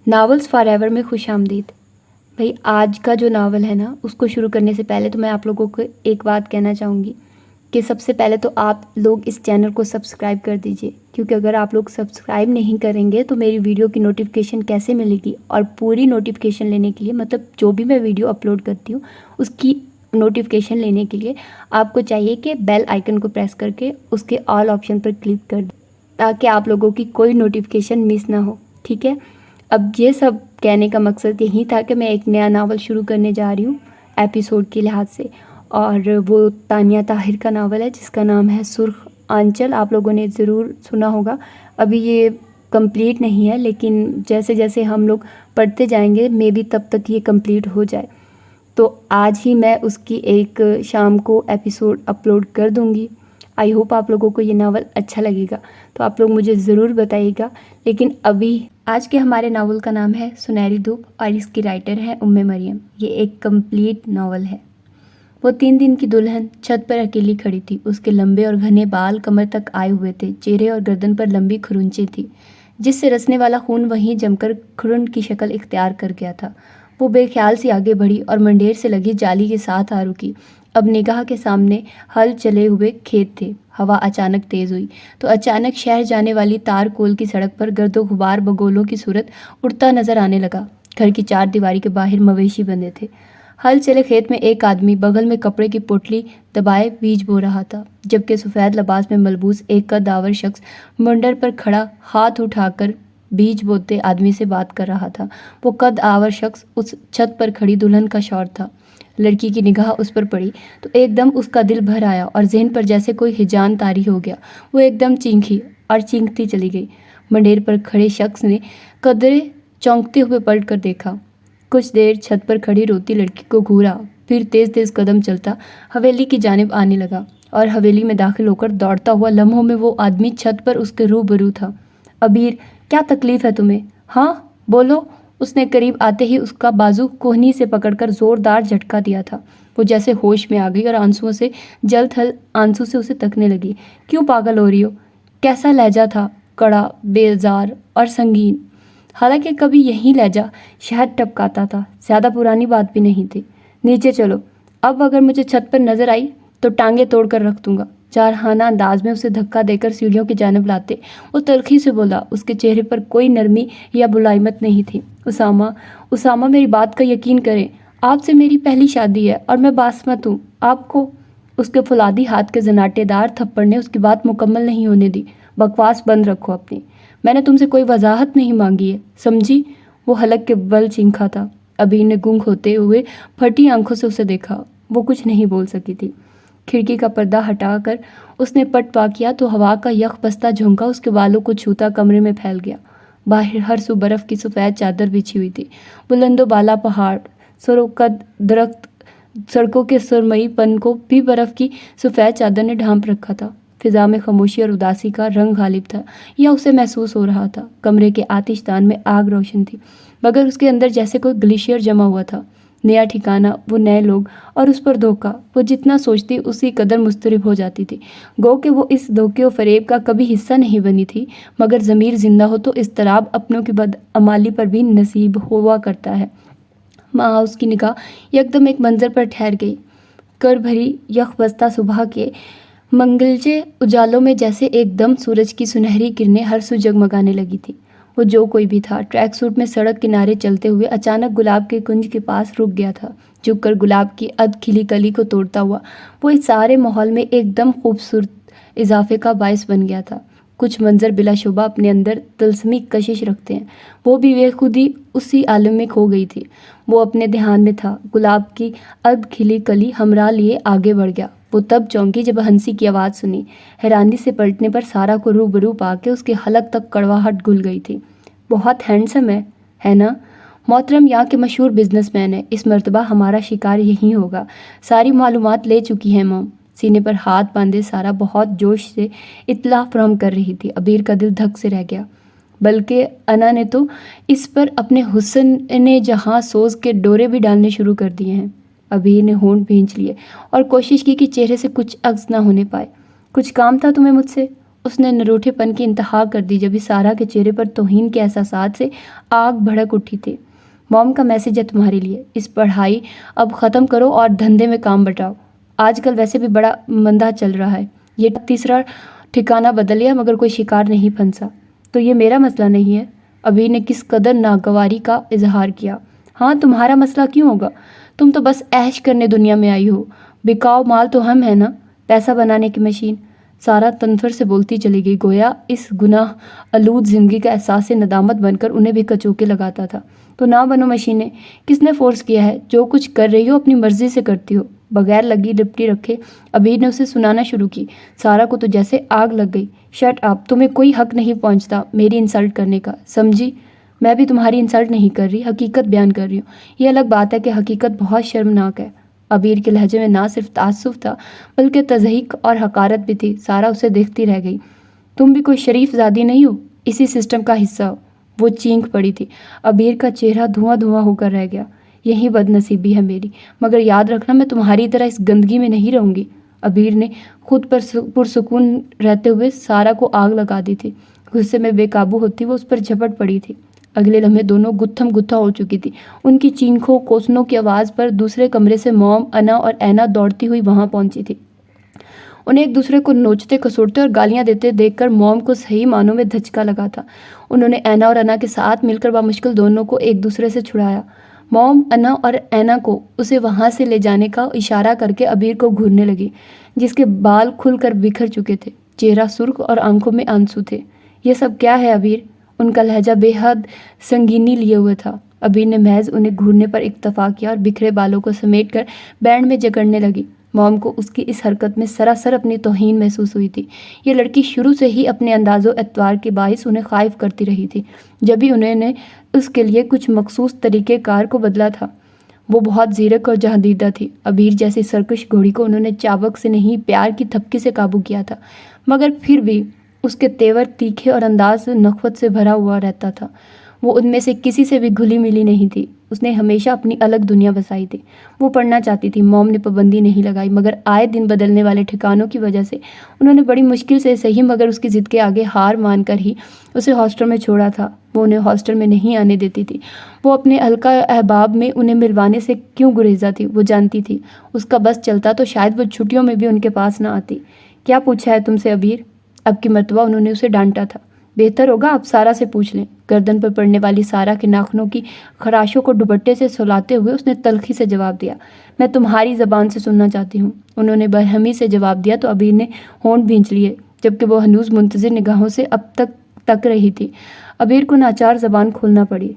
Novels for ever میں خوش آمدید۔ بھائی آج کا جو ناول ہے نا، اس کو شروع کرنے سے پہلے تو میں آپ لوگوں کو ایک بات کہنا چاہوں گی کہ سب سے پہلے تو آپ لوگ اس چینل کو سبسکرائب کر دیجئے، کیونکہ اگر آپ لوگ سبسکرائب نہیں کریں گے تو میری ویڈیو کی نوٹیفیکیشن کیسے ملے گی، اور پوری نوٹیفیکیشن لینے کے لیے، مطلب جو بھی میں ویڈیو اپلوڈ کرتی ہوں اس کی نوٹیفیکیشن لینے کے لیے آپ کو چاہیے کہ بیل آئیکن کو پریس کر کے اس کے آل آپشن پر کلک کر دیں تاکہ آپ لوگوں کی کوئی نوٹیفیکیشن مس نہ ہو، ٹھیک ہے۔ اب یہ سب کہنے کا مقصد یہی تھا کہ میں ایک نیا ناول شروع کرنے جا رہی ہوں ایپیسوڈ کے لحاظ سے، اور وہ تانیہ طاہر کا ناول ہے جس کا نام ہے سرخ آنچل۔ آپ لوگوں نے ضرور سنا ہوگا۔ ابھی یہ کمپلیٹ نہیں ہے، لیکن جیسے جیسے ہم لوگ پڑھتے جائیں گے مے بی تب تک یہ کمپلیٹ ہو جائے، تو آج ہی میں اس کی ایک شام کو ایپیسوڈ اپلوڈ کر دوں گی۔ آئی ہوپ آپ لوگوں کو یہ ناول اچھا لگے گا، تو آپ لوگ مجھے ضرور بتائیے گا۔ لیکن ابھی آج کے ہمارے ناول کا نام ہے سنہری دھوپ، اور اس کی رائٹر ہے مریم۔ یہ ایک کمپلیٹ ناول ہے۔ وہ 3 دن کی دلہن چھت پر اکیلی کھڑی تھی۔ اس کے لمبے اور گھنے بال کمر تک آئے ہوئے تھے، چہرے اور گردن پر لمبی کھرنچیں تھیں جس سے رسنے والا خون وہیں جم کر کھرن کی شکل اختیار کر گیا تھا۔ وہ بے خیال سی آگے بڑھی اور منڈیر سے لگی جالی کے ساتھ آ رکی۔ اب نگاہ کے سامنے ہل چلے ہوئے کھیت تھے۔ ہوا اچانک تیز ہوئی تو اچانک شہر جانے والی تار کول کی سڑک پر گرد و غبار بگولوں کی صورت اڑتا نظر آنے لگا۔ گھر کی 4 دیواری کے باہر مویشی بندھے تھے۔ ہل چلے کھیت میں ایک آدمی بغل میں کپڑے کی پوٹلی دبائے بیج بو رہا تھا، جبکہ سفید لباس میں ملبوس ایک قدآور شخص منڈر پر کھڑا ہاتھ اٹھا کر بیج بوتے آدمی سے بات کر رہا تھا۔ وہ قدآور شخص اس چھت پر کھڑی دلہن کا شوہر تھا۔ لڑکی کی نگاہ اس پر پڑی تو ایک دم اس کا دل بھر آیا اور ذہن پر جیسے کوئی ہیجان طاری ہو گیا۔ وہ ایک دم چینخی اور چینکتی چلی گئی۔ منڈیر پر کھڑے شخص نے قدرے چونکتے ہوئے پلٹ کر دیکھا۔ کچھ دیر چھت پر کھڑی روتی لڑکی کو گھورا، پھر تیز تیز قدم چلتا حویلی کی جانب آنے لگا، اور حویلی میں داخل ہو کر دوڑتا ہوا لمحوں میں وہ آدمی چھت پر اس کے روبرو تھا۔ ابیر، کیا تکلیف ہے تمہیں؟ ہاں بولو۔ اس نے قریب آتے ہی اس کا بازو کوہنی سے پکڑ کر زوردار جھٹکا دیا تھا۔ وہ جیسے ہوش میں آ گئی اور آنسوؤں سے جل تھل آنسو سے اسے تکنے لگی۔ کیوں پاگل ہو رہی ہو؟ کیسا لہجہ تھا، کڑا، بیزار اور سنگین۔ حالانکہ کبھی یہی لہجہ شہد ٹپکاتا تھا، زیادہ پرانی بات بھی نہیں تھی۔ نیچے چلو، اب اگر مجھے چھت پر نظر آئی تو ٹانگیں توڑ کر رکھ دوں گا۔ جارحانہ انداز میں اسے دھکا دے کر سیڑھیوں کی جانب لاتے وہ تلخی سے بولا۔ اس کے چہرے پر کوئی نرمی یا ملائمت نہیں تھی۔ اسامہ میری بات کا یقین کریں، آپ سے میری پہلی شادی ہے اور میں باسمت ہوں۔ آپ کو اس کے فولادی ہاتھ کے زناٹے دار تھپڑ نے اس کی بات مکمل نہیں ہونے دی۔ بکواس بند رکھو اپنی، میں نے تم سے کوئی وضاحت نہیں مانگی ہے، سمجھی؟ وہ حلق کے بل چینکا تھا۔ ابھی نے گنگ ہوتے ہوئے پھٹی آنکھوں سے اسے دیکھا۔ وہ کچھ نہیں بول سکی تھی۔ کھڑکی کا پردہ ہٹا کر اس نے پٹ پا کیا تو ہوا کا یک بستہ جھونکا اس کے بالوں کو چھوتا کمرے میں پھیل گیا۔ باہر ہر سو برف کی سفید چادر بچھی ہوئی تھی۔ بلند و بالا پہاڑ، سر و قد درخت، سڑکوں کے سرمئی پن کو بھی برف کی سفید چادر نے ڈھانپ رکھا تھا۔ فضا میں خاموشی اور اداسی کا رنگ غالب تھا، یا اسے محسوس ہو رہا تھا۔ کمرے کے آتش دان میں آگ روشن تھی، مگر اس کے اندر جیسے کوئی گلیشیئر جمع ہوا تھا۔ نیا ٹھکانہ، وہ نئے لوگ اور اس پر دھوکہ۔ وہ جتنا سوچتی اسی قدر مضطرب ہو جاتی تھی، گو کہ وہ اس دھوکے و فریب کا کبھی حصہ نہیں بنی تھی، مگر ضمیر زندہ ہو تو اضطراب اپنوں کی بدعمالی پر بھی نصیب ہوا کرتا ہے۔ ماں اس کی نگاہ یکدم ایک منظر پر ٹھہر گئی۔ کر بھری یک بستہ صبح کے منگلچے اجالوں میں جیسے ایک دم سورج کی سنہری کرنیں ہر سو جگمگانے لگی تھی۔ وہ جو کوئی بھی تھا، ٹریک سوٹ میں سڑک کنارے چلتے ہوئے اچانک گلاب کے کنج کے پاس رک گیا تھا۔ جھک کر گلاب کی ادھ کھلی کلی کو توڑتا ہوا وہ اس سارے ماحول میں ایک دم خوبصورت اضافے کا باعث بن گیا تھا۔ کچھ منظر بلا شبہ اپنے اندر طلسمی کشش رکھتے ہیں۔ وہ بھی بے خودی اسی عالم میں کھو گئی تھی۔ وہ اپنے دھیان میں تھا۔ گلاب کی ادھ کھلی کلی ہمراہ لیے آگے بڑھ گیا۔ وہ تب چونکی جب ہنسی کی آواز سنی۔ حیرانی سے پلٹنے پر سارا کو روبرو پا کے اس کے حلق تک کڑواہٹ گھل گئی تھی۔ بہت ہینڈسم ہے نا؟ محترم یہاں کے مشہور بزنس مین ہے۔ اس مرتبہ ہمارا شکار یہی ہوگا۔ ساری معلومات لے چکی ہیں مام۔ سینے پر ہاتھ باندھے سارا بہت جوش سے اطلاع فراہم کر رہی تھی۔ ابیر کا دل دھک سے رہ گیا۔ بلکہ انا نے تو اس پر اپنے حسن جہاں سوز کے ڈورے بھی ڈالنے شروع کر دیے ہیں۔ ابیر نے ہونٹ بھینچ لیے اور کوشش کی کہ چہرے سے کچھ عکس نہ ہونے پائے۔ کچھ کام تھا تمہیں مجھ سے؟ اس نے نروٹھے پن کی انتہا کر دی جب سارہ کے چہرے پر توہین کے احساسات سے آگ بھڑک اٹھی تھی۔ موم کا میسج ہے تمہارے لیے، اس پڑھائی اب ختم کرو اور دھندے میں کام بٹاؤ۔ آج کل ویسے بھی بڑا مندہ چل رہا ہے، یہ تیسرا ٹھکانہ بدل لیا مگر کوئی شکار نہیں پھنسا۔ تو یہ میرا مسئلہ نہیں ہے؟ ابیر نے کس قدر ناگواری کا اظہار کیا۔ ہاں تمہارا مسئلہ کیوں ہوگا؟ تم تو بس عیش کرنے دنیا میں آئی ہو، بکاؤ مال تو ہم ہیں نا، پیسہ بنانے کی مشین۔ سارہ تنفر سے بولتی چلی گئی، گویا اس گناہ آلود زندگی کا احساس ندامت بن کر انہیں بھی کچوکے لگاتا تھا۔ تو نہ بنو مشینیں، کس نے فورس کیا ہے؟ جو کچھ کر رہی ہو اپنی مرضی سے کرتی ہو، بغیر لگی لپٹی رکھے۔ ابیر نے اسے سنانا شروع کی۔ سارہ کو تو جیسے آگ لگ گئی۔ شٹ اپ، تمہیں کوئی حق نہیں پہنچتا میری انسلٹ کرنے کا، سمجھی؟ میں بھی تمہاری انسلٹ نہیں کر رہی، حقیقت بیان کر رہی ہوں۔ یہ الگ بات ہے کہ حقیقت بہت شرمناک ہے۔ ابیر کے لہجے میں نہ صرف تعصب تھا بلکہ تضحیک اور حقارت بھی تھی۔ سارہ اسے دیکھتی رہ گئی۔ تم بھی کوئی شریف زادی نہیں ہو، اسی سسٹم کا حصہ ہو۔ وہ چینخ پڑی تھی۔ ابیر کا چہرہ دھواں دھواں ہو کر رہ گیا۔ یہی بد نصیبی ہے میری، مگر یاد رکھنا میں تمہاری طرح اس گندگی میں نہیں رہوں گی۔ ابیر نے خود پر پرسکون رہتے ہوئے سارہ کو آگ لگا دی تھی۔ غصے میں بے قابو ہوتی وہ اس پر جھپٹ پڑی تھی۔ اگلے لمحے دونوں گتھم گتھا ہو چکی تھی۔ ان کی چینخوں کوسنوں کی آواز پر دوسرے کمرے سے موم، انا اور اینا دوڑتی ہوئی وہاں پہنچی تھی۔ انہیں ایک دوسرے کو نوچتے کسوٹتے اور گالیاں دیتے دیکھ کر موم کو صحیح معنوں میں دھچکا لگا تھا۔ انہوں نے اینا اور انا کے ساتھ مل کر بامشکل دونوں کو ایک دوسرے سے چھڑایا۔ موم انا اور اینا کو اسے وہاں سے لے جانے کا اشارہ کر کے ابیر کو گھورنے لگی، جس کے بال کھل کر بکھر چکے تھے، چہرہ سرخ اور آنکھوں میں آنسو تھے۔ یہ سب کیا ہے ابیر؟ ان کا لہجہ بے حد سنگینی لیے ہوئے تھا۔ ابیر نے محض انہیں گھورنے پر اکتفا کیا اور بکھرے بالوں کو سمیٹ کر بینڈ میں جکڑنے لگی۔ موم کو اس کی اس حرکت میں سراسر اپنی توہین محسوس ہوئی تھی۔ یہ لڑکی شروع سے ہی اپنے انداز و اعتبار کے باعث انہیں خائف کرتی رہی تھی۔ جب بھی انہوں نے اس کے لیے کچھ مخصوص طریقہ کار کو بدلا تھا، وہ بہت زیرک اور جہاندیدہ تھی۔ ابیر جیسی سرکش گھوڑی کو انہوں نے چابک سے نہیں، پیار کی تھپکی سے قابو کیا تھا، مگر پھر بھی اس کے تیور تیکھے اور انداز نخوت سے بھرا ہوا رہتا تھا۔ وہ ان میں سے کسی سے بھی گھلی ملی نہیں تھی۔ اس نے ہمیشہ اپنی الگ دنیا بسائی تھی۔ وہ پڑھنا چاہتی تھی، موم نے پابندی نہیں لگائی، مگر آئے دن بدلنے والے ٹھکانوں کی وجہ سے انہوں نے بڑی مشکل سے صحیح مگر اس کی ضد کے آگے ہار مان کر ہی اسے ہاسٹل میں چھوڑا تھا۔ وہ انہیں ہاسٹل میں نہیں آنے دیتی تھی۔ وہ اپنے حلقہ احباب میں انہیں ملوانے سے کیوں گریزا تھی وہ جانتی تھی۔ اس کا بس چلتا تو شاید وہ چھٹیوں میں بھی ان کے پاس نہ آتی۔ کیا پوچھا ہے تم سے ابیر؟ اب کی مرتبہ انہوں نے اسے ڈانٹا تھا۔ بہتر ہوگا آپ سارہ سے پوچھ لیں۔ گردن پر پڑنے والی سارہ کے ناخنوں کی خراشوں کو دوپٹے سے سلاتے ہوئے اس نے تلخی سے جواب دیا، میں تمہاری زبان سے سننا چاہتی ہوں۔ انہوں نے برہمی سے جواب دیا تو ابیر نے ہونٹ بھینچ لیے، جبکہ وہ ہنوز منتظر نگاہوں سے اب تک تک رہی تھی۔ ابیر کو ناچار زبان کھولنا پڑی۔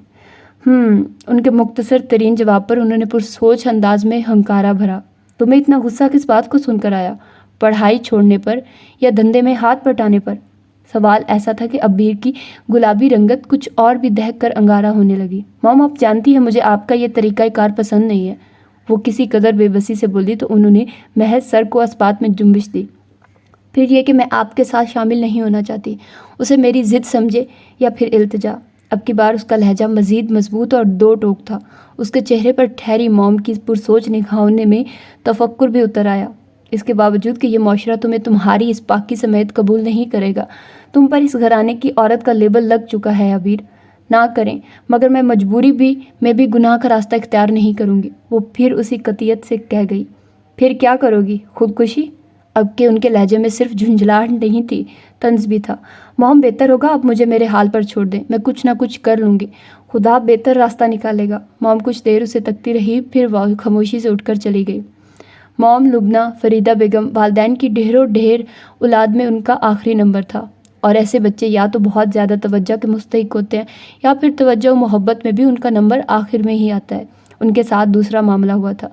ان کے مختصر ترین جواب پر انہوں نے پرسوچ انداز میں ہنکارا بھرا، تمہیں اتنا غصہ کس بات کو سن کر آیا؟ پڑھائی چھوڑنے پر یا دھندے میں ہاتھ بٹانے پر؟ سوال ایسا تھا کہ ابیر کی گلابی رنگت کچھ اور بھی دہک کر انگارہ ہونے لگی۔ موم آپ جانتی ہیں مجھے آپ کا یہ طریقہ کار پسند نہیں ہے، وہ کسی قدر بے بسی سے بولی تو انہوں نے محض سر کو اسپات میں جنبش دی۔ پھر یہ کہ میں آپ کے ساتھ شامل نہیں ہونا چاہتی، اسے میری ضد سمجھے یا پھر التجا۔ اب کی بار اس کا لہجہ مزید مضبوط اور دو ٹوک تھا۔ اس کے چہرے پر ٹھہری موم کی پرسوچ نگاہوں میں تفکر بھی اتر آیا۔ اس کے باوجود کہ یہ معاشرہ تمہیں تمہاری اس پاکی سمیت قبول نہیں کرے گا، تم پر اس گھرانے کی عورت کا لیبل لگ چکا ہے ابیر۔ نہ کریں، مگر میں مجبوری میں بھی گناہ کا راستہ اختیار نہیں کروں گی، وہ پھر اسی قطعیت سے کہہ گئی۔ پھر کیا کرو گی؟ خودکشی؟ اب کہ ان کے لہجے میں صرف جھنجھلاہٹ نہیں تھی، طنز بھی تھا۔ موم بہتر ہوگا آپ مجھے میرے حال پر چھوڑ دیں، میں کچھ نہ کچھ کر لوں گی، خدا بہتر راستہ نکالے گا۔ موم کچھ دیر اسے تکتی رہی، پھر وہ خاموشی سے اٹھ کر چلی گئی۔ موم لبنہ فریدہ بیگم والدین کی ڈھیروں ڈھیر اولاد میں ان کا آخری نمبر تھا، اور ایسے بچے یا تو بہت زیادہ توجہ کے مستحق ہوتے ہیں یا پھر توجہ و محبت میں بھی ان کا نمبر آخر میں ہی آتا ہے۔ ان کے ساتھ دوسرا معاملہ ہوا تھا۔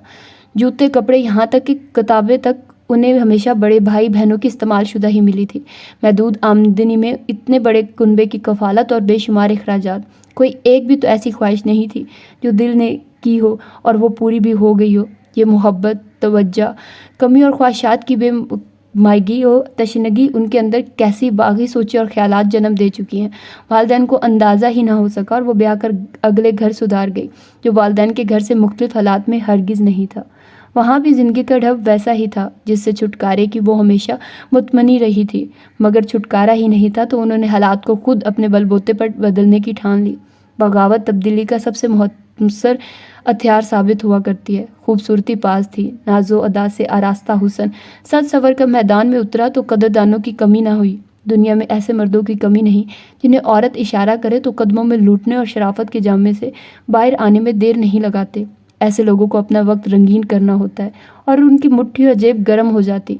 جوتے، کپڑے، یہاں تک کہ کتابیں تک انہیں ہمیشہ بڑے بھائی بہنوں کی استعمال شدہ ہی ملی تھی۔ محدود آمدنی میں اتنے بڑے کنبے کی کفالت اور بے شمار اخراجات، کوئی ایک بھی تو ایسی خواہش نہیں تھی جو دل نے کی ہو اور وہ پوری بھی ہو گئی ہو۔ یہ محبت، توجہ، کمی اور خواہشات کی بے مائگی و تشنگی ان کے اندر کیسی باغی سوچیں اور خیالات جنم دے چکی ہیں، والدین کو اندازہ ہی نہ ہو سکا، اور وہ بیاہ کر اگلے گھر سدھار گئی جو والدین کے گھر سے مختلف حالات میں ہرگز نہیں تھا۔ وہاں بھی زندگی کا ڈھب ویسا ہی تھا جس سے چھٹکارے کی وہ ہمیشہ مطمئنی رہی تھی، مگر چھٹکارا ہی نہیں تھا تو انہوں نے حالات کو خود اپنے بل بوتے پر بدلنے کی ٹھان لی۔ بغاوت تبدیلی کا سب سے مؤثر ہتھیار ثابت ہوا کرتی ہے۔ خوبصورتی پاس تھی، ناز و ادا سے آراستہ حسن سج سنور کر میدان میں اترا تو قدردانوں کی کمی نہ ہوئی۔ دنیا میں ایسے مردوں کی کمی نہیں جنہیں عورت اشارہ کرے تو قدموں میں لوٹنے اور شرافت کے جامے سے باہر آنے میں دیر نہیں لگاتے۔ ایسے لوگوں کو اپنا وقت رنگین کرنا ہوتا ہے اور ان کی مٹھی اور جیب گرم ہو جاتی۔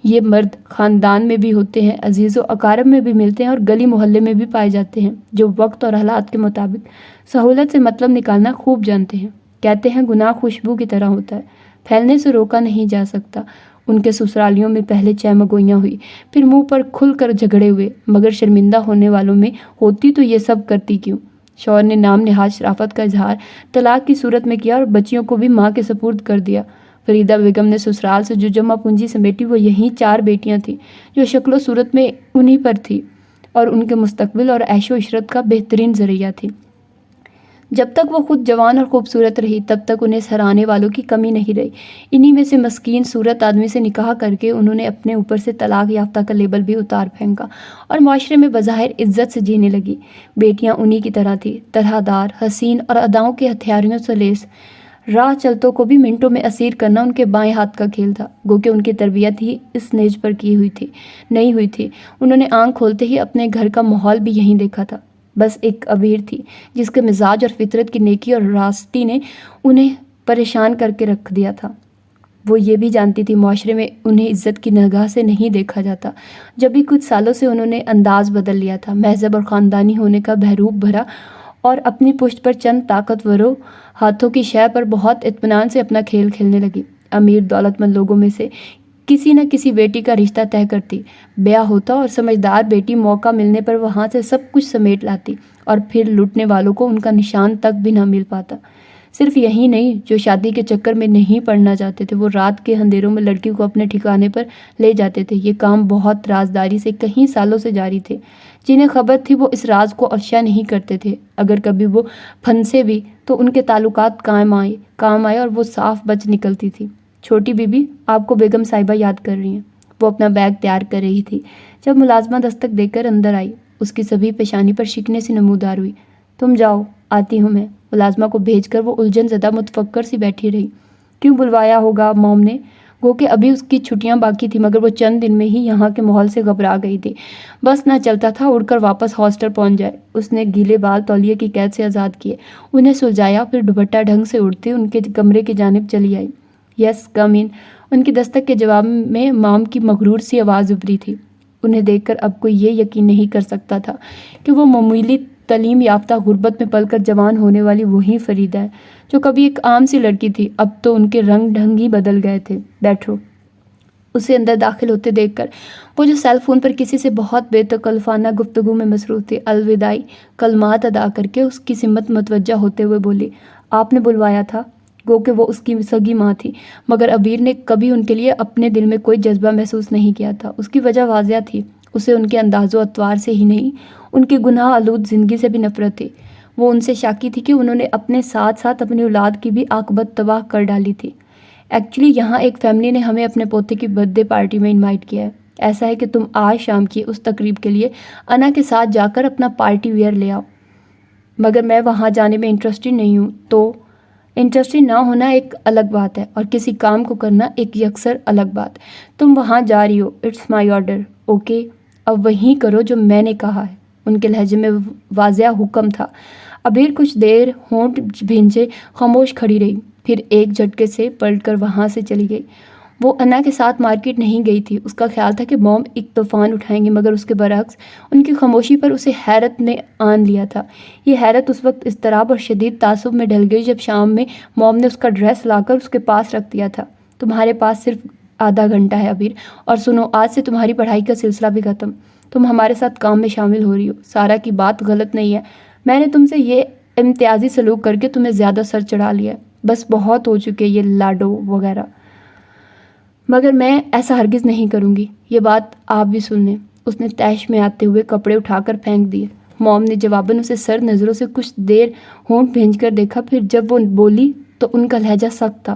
یہ مرد خاندان میں بھی ہوتے ہیں، عزیز و اقارب میں بھی ملتے ہیں اور گلی محلے میں بھی پائے جاتے ہیں، جو وقت اور حالات کے مطابق سہولت سے مطلب نکالنا خوب جانتے ہیں۔ کہتے ہیں گناہ خوشبو کی طرح ہوتا ہے، پھیلنے سے روکا نہیں جا سکتا۔ ان کے سسرالیوں میں پہلے چہمگوئیاں ہوئی، پھر منہ پر کھل کر جھگڑے ہوئے، مگر شرمندہ ہونے والوں میں ہوتی تو یہ سب کرتی کیوں؟ شوہر نے نام نہاد شرافت کا اظہار طلاق کی صورت میں کیا اور بچیوں کو بھی ماں کے سپرد کر دیا۔ فریدہ بیگم نے سسرال سے جو جمع پونجی سمیٹی وہ یہی 4 بیٹیاں تھیں جو شکل و صورت میں انہی پر تھی اور ان کے مستقبل اور عیش و عشرت کا بہترین ذریعہ تھی۔ جب تک وہ خود جوان اور خوبصورت رہی تب تک انہیں سراہنے والوں کی کمی نہیں رہی۔ انہی میں سے مسکین صورت آدمی سے نکاح کر کے انہوں نے اپنے اوپر سے طلاق یافتہ کا لیبل بھی اتار پھینکا اور معاشرے میں بظاہر عزت سے جینے لگی۔ بیٹیاں انہی کی طرح تھیں، طرح دار، حسین اور اداؤں کے ہتھیاروں سے لیس۔ راہ چلتوں کو بھی منٹوں میں اسیر کرنا ان کے بائیں ہاتھ کا کھیل تھا، گو کہ ان کی تربیت ہی اس نیز پر کی ہوئی تھی نہیں ہوئی تھی۔ انہوں نے آنکھ کھولتے ہی اپنے گھر کا ماحول بھی یہیں دیکھا تھا۔ بس ایک عبیر تھی جس کے مزاج اور فطرت کی نیکی اور راستی نے انہیں پریشان کر کے رکھ دیا تھا۔ وہ یہ بھی جانتی تھی معاشرے میں انہیں عزت کی نگاہ سے نہیں دیکھا جاتا۔ جب بھی کچھ سالوں سے انہوں نے انداز بدل لیا تھا، مہذب اور خاندانی ہونے کا بحروب بھرا اور اپنی پشت پر چند طاقتوروں ہاتھوں کی شے پر بہت اطمینان سے اپنا کھیل کھیلنے لگی۔ امیر دولت مند لوگوں میں سے کسی نہ کسی بیٹی کا رشتہ طے کرتی، بیاہ ہوتا اور سمجھدار بیٹی موقع ملنے پر وہاں سے سب کچھ سمیٹ لاتی اور پھر لوٹنے والوں کو ان کا نشان تک بھی نہ مل پاتا۔ صرف یہی نہیں، جو شادی کے چکر میں نہیں پڑنا چاہتے تھے وہ رات کے اندھیروں میں لڑکی کو اپنے ٹھکانے پر لے جاتے تھے۔ یہ کام بہت رازداری سے کئی سالوں سے جاری تھے۔ جنہیں خبر تھی وہ اس راز کو افشا نہیں کرتے تھے۔ اگر کبھی وہ پھنسے بھی تو ان کے تعلقات کام آئے اور وہ صاف بچ نکلتی تھی۔ چھوٹی بی بی آپ کو بیگم صاحبہ یاد کر رہی ہیں۔ وہ اپنا بیگ تیار کر رہی تھی جب ملازمہ دستک دے کر اندر آئی۔ اس کی سبھی پیشانی پر شکنے سی نمودار ہوئی۔ تم جاؤ، آتی ہوں میں۔ ملازمہ کو بھیج کر وہ الجھن زدہ متفکر سی بیٹھی رہی۔ کیوں بلوایا ہوگا موم نے؟ گو کہ ابھی اس کی چھٹیاں باقی تھی مگر وہ چند دن میں ہی یہاں کے ماحول سے گھبرا گئی تھی۔ بس نہ چلتا تھا اڑ کر واپس ہاسٹل پہنچ جائے۔ اس نے گیلے بال تولیے کی قید سے آزاد کیے، انہیں سلجھایا، پھر دوپٹہ ڈھنگ سے اڑتے ان کے کمرے کی جانب چلی آئی۔ یس کم ان۔ ان کی دستک کے جواب میں مام کی مغرور سی آواز ابھری تھی۔ انہیں دیکھ کر اب کوئی یہ یقین نہیں کر سکتا تھا کہ وہ معمولی تعلیم یافتہ غربت میں پل کر جوان ہونے والی وہی فریدہ ہے جو کبھی ایک عام سی لڑکی تھی۔ اب تو ان کے رنگ ڈھنگ ہی بدل گئے تھے۔ بیٹھو۔ اسے اندر داخل ہوتے دیکھ کر وہ جو سیل فون پر کسی سے بہت بے تکلفانہ گفتگو میں مصروف تھی، الوداعی کلمات ادا کر کے اس کی سمت متوجہ ہوتے ہوئے بولی، آپ نے بلوایا تھا؟ گو کہ وہ اس کی سگی ماں تھی، مگر عبیر نے کبھی ان کے لیے اپنے دل میں کوئی جذبہ محسوس نہیں کیا تھا۔ اس کی وجہ واضح تھی، اسے ان کے انداز و اطوار سے ہی نہیں، ان کی گناہ آلود زندگی سے بھی نفرت تھی۔ وہ ان سے شاکی تھی کہ انہوں نے اپنے ساتھ ساتھ اپنی اولاد کی بھی عاقبت تباہ کر ڈالی تھی۔ ایکچولی یہاں ایک فیملی نے ہمیں اپنے پوتے کی برتھ ڈے پارٹی میں انوائٹ کیا ہے۔ ایسا ہے کہ تم آج شام کی اس تقریب کے لیے انا کے ساتھ جا کر اپنا پارٹی ویئر لے آؤ۔ مگر میں وہاں جانے میں انٹرسٹڈ نہیں ہوں۔ تو انٹرسٹڈ نہ ہونا ایک الگ بات ہے اور کسی کام کو کرنا ایک یکسر الگ بات۔ تم وہاں جا رہی ہو، اٹس مائی آرڈر، اوکے؟ اب وہیں کرو جو میں نے کہا ہے۔ ان کے لہجے میں واضح حکم تھا۔ عبیر کچھ دیر ہونٹ بھینجے خاموش کھڑی رہی، پھر ایک جھٹکے سے پلٹ کر وہاں سے چلی گئی۔ وہ انا کے ساتھ مارکیٹ نہیں گئی تھی۔ اس کا خیال تھا کہ موم ایک طوفان اٹھائیں گے، مگر اس کے برعکس ان کی خاموشی پر اسے حیرت نے آن لیا تھا۔ یہ حیرت اس وقت اضطراب اور شدید تعصب میں ڈھل گئی جب شام میں موم نے اس کا ڈریس لا کر اس کے پاس رکھ دیا تھا۔ تمہارے پاس صرف آدھا گھنٹہ ہے عبیر، اور سنو، آج سے تمہاری پڑھائی کا سلسلہ بھی ختم۔ تم ہمارے ساتھ کام میں شامل ہو رہی ہو۔ سارا کی بات غلط نہیں ہے، میں نے تم سے یہ امتیازی سلوک کر کے تمہیں زیادہ سر چڑھا لیا ہے۔ بس بہت ہو چکے یہ لاڈو وغیرہ، مگر میں ایسا ہرگز نہیں کروں گی۔ یہ بات آپ بھی سن لیں۔ اس نے طیش میں آتے ہوئے کپڑے اٹھا کر پھینک دیے۔ موم نے جواباً اسے سرد نظروں سے کچھ دیر ہونٹ بھینج کر دیکھا، پھر جب وہ بولی تو ان کا لہجہ سخت تھا۔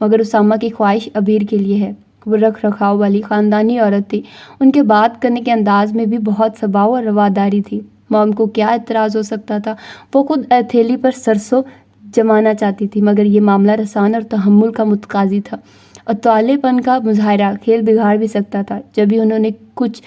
مگر اسامہ کی خواہش ابیر کے لیے ہے۔ وہ رکھ رکھاؤ والی خاندانی عورت تھی، ان کے بات کرنے کے انداز میں بھی بہت ثبات اور رواداری تھی۔ موم کو کیا اعتراض ہو سکتا تھا؟ وہ خود ہتھیلی پر سرسوں جمانا چاہتی تھی، مگر یہ معاملہ رسان اور تحمل کا متقاضی تھا، اور طالع پن کا مظاہرہ کھیل بگاڑ بھی سکتا تھا۔ جب بھی انہوں نے کچھ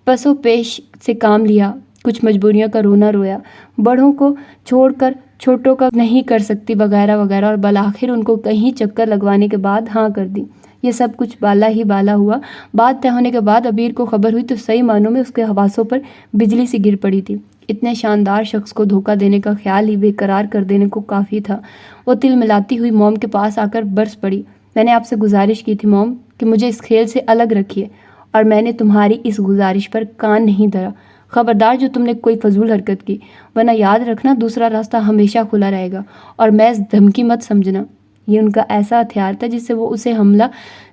پس و پیش سے کام لیا، کچھ مجبوریوں کا رونا رویا، بڑوں کو چھوڑ کر چھوٹوں کا نہیں کر سکتی وغیرہ وغیرہ، اور بالآخر ان کو کہیں چکر لگوانے کے بعد ہاں کر دی۔ یہ سب کچھ بالا ہی بالا ہوا۔ بات طے ہونے کے بعد ابیر کو خبر ہوئی تو صحیح معنوں میں اس کے حواسوں پر بجلی سی گر پڑی تھی۔ اتنے شاندار شخص کو دھوکہ دینے کا خیال ہی بے قرار کر دینے کو کافی تھا۔ وہ تل ملاتی ہوئی موم کے پاس آ کر برس پڑی۔ میں نے آپ سے گزارش کی تھی موم کہ مجھے اس کھیل سے الگ رکھیے، اور میں نے تمہاری اس گزارش پر کان نہیں دھرا۔ خبردار جو تم نے کوئی فضول حرکت کی، ورنہ یاد رکھنا دوسرا راستہ ہمیشہ کھلا رہے گا، اور محض دھمکی مت سمجھنا۔ یہ ان کا ایسا ہتھیار تھا جس سے وہ اسے حملہ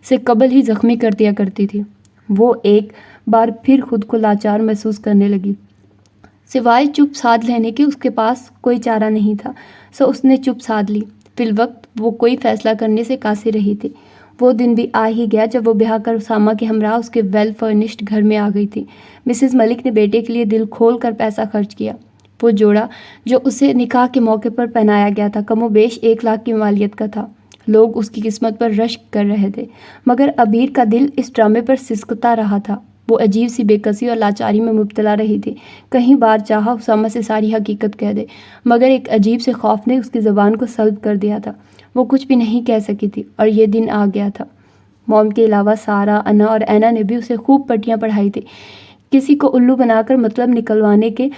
سے قبل ہی زخمی کر دیا کرتی تھی۔ وہ ایک بار پھر خود کو لاچار محسوس کرنے لگی۔ سوائے چپ سادھ لینے کے اس کے پاس کوئی چارہ نہیں تھا، سو اس نے چپ سادھ لی۔ فی الوقت وہ کوئی فیصلہ کرنے سے قاصر رہی تھی۔ وہ دن بھی آ ہی گیا جب وہ بیاہ کر اسامہ کے ہمراہ اس کے ویل فرنشڈ گھر میں آ گئی تھی۔ مسز ملک نے بیٹے کے لیے دل کھول کر پیسہ خرچ کیا۔ وہ جوڑا جو اسے نکاح کے موقع پر پہنایا گیا تھا کم و بیش 1 لاکھ کی مالیت کا تھا۔ لوگ اس کی قسمت پر رشک کر رہے تھے، مگر ابیر کا دل اس ڈرامے پر سسکتا رہا تھا۔ وہ عجیب سی بے کسی اور لاچاری میں مبتلا رہی تھی۔ کہیں بار چاہا اسامہ سے ساری حقیقت کہہ دے، مگر ایک عجیب سے خوف نے اس کی زبان کو سلب کر دیا تھا۔ وہ کچھ بھی نہیں کہہ سکی تھی، اور یہ دن آ گیا تھا۔ موم کے علاوہ سارا، انا اور اینا نے بھی اسے خوب پٹیاں پڑھائی تھی۔ کسی کو الو بنا کر مطلب نکلوانے کے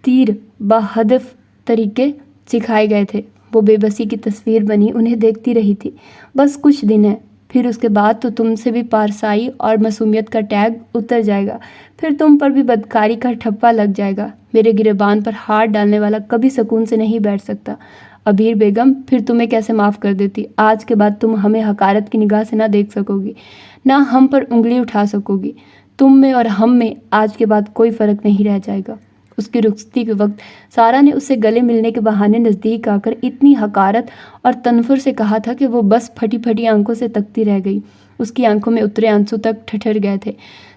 تیر بہدف طریقے سکھائے گئے تھے۔ وہ بے بسی کی تصویر بنی انہیں دیکھتی رہی تھی۔ بس کچھ دن ہے، پھر اس کے بعد تو تم سے بھی پارسائی اور معصومیت کا ٹیگ اتر جائے گا، پھر تم پر بھی بدکاری کا ٹھپا لگ جائے گا۔ میرے گریبان پر ہاتھ ڈالنے والا کبھی سکون سے نہیں بیٹھ سکتا۔ ابیر بیگم پھر تمہیں کیسے معاف کر دیتی؟ آج کے بعد تم ہمیں حقارت کی نگاہ سے نہ دیکھ سکو گی، نہ ہم پر انگلی اٹھا سکو گی۔ تم میں اور ہم میں آج کے بعد کوئی فرق نہیں رہ جائے گا۔ اس کی رخصتی کے وقت سارا نے اسے گلے ملنے کے بہانے نزدیک آ کر اتنی حقارت اور تنفر سے کہا تھا کہ وہ بس پھٹی پھٹی آنکھوں سے تکتی رہ گئی۔ اس کی آنکھوں میں اترے آنسو تک ٹھٹر گئے تھے۔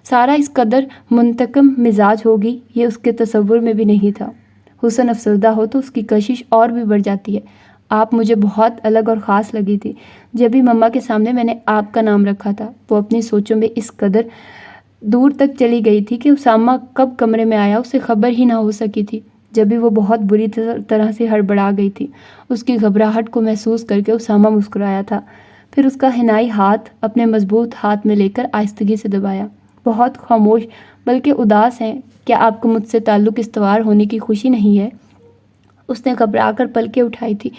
سارا اس قدر منتقم مزاج ہوگی یہ اس کے تصور میں بھی نہیں تھا۔ حسن افسردہ ہو تو اس کی کشش اور بھی بڑھ جاتی ہے۔ آپ مجھے بہت الگ اور خاص لگی تھی۔ جب بھی مما کے سامنے میں نے آپ کا نام رکھا تھا، وہ اپنی سوچوں میں اس قدر دور تک چلی گئی تھی کہ اسامہ کب کمرے میں آیا اسے خبر ہی نہ ہو سکی تھی۔ جب بھی وہ بہت بری طرح سے ہڑبڑا گئی تھی، اس کی گھبراہٹ کو محسوس کر کے اسامہ مسکرایا تھا، پھر اس کا حنائی ہاتھ اپنے مضبوط ہاتھ میں لے کر آہستگی سے دبایا۔ بہت خاموش بلکہ اداس ہیں، کیا آپ کو مجھ سے تعلق استوار ہونے کی خوشی نہیں ہے؟ اس نے گھبرا کر پلکیں اٹھائی تھی۔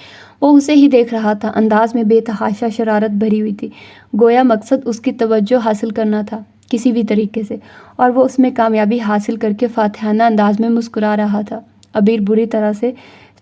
وہ اسے ہی دیکھ رہا تھا، انداز میں بے تحاشا شرارت بھری ہوئی تھی، گویا مقصد اس کی توجہ حاصل کرنا تھا کسی بھی طریقے سے، اور وہ اس میں کامیابی حاصل کر کے فاتحانہ انداز میں مسکرا رہا تھا۔ ابیر بری طرح سے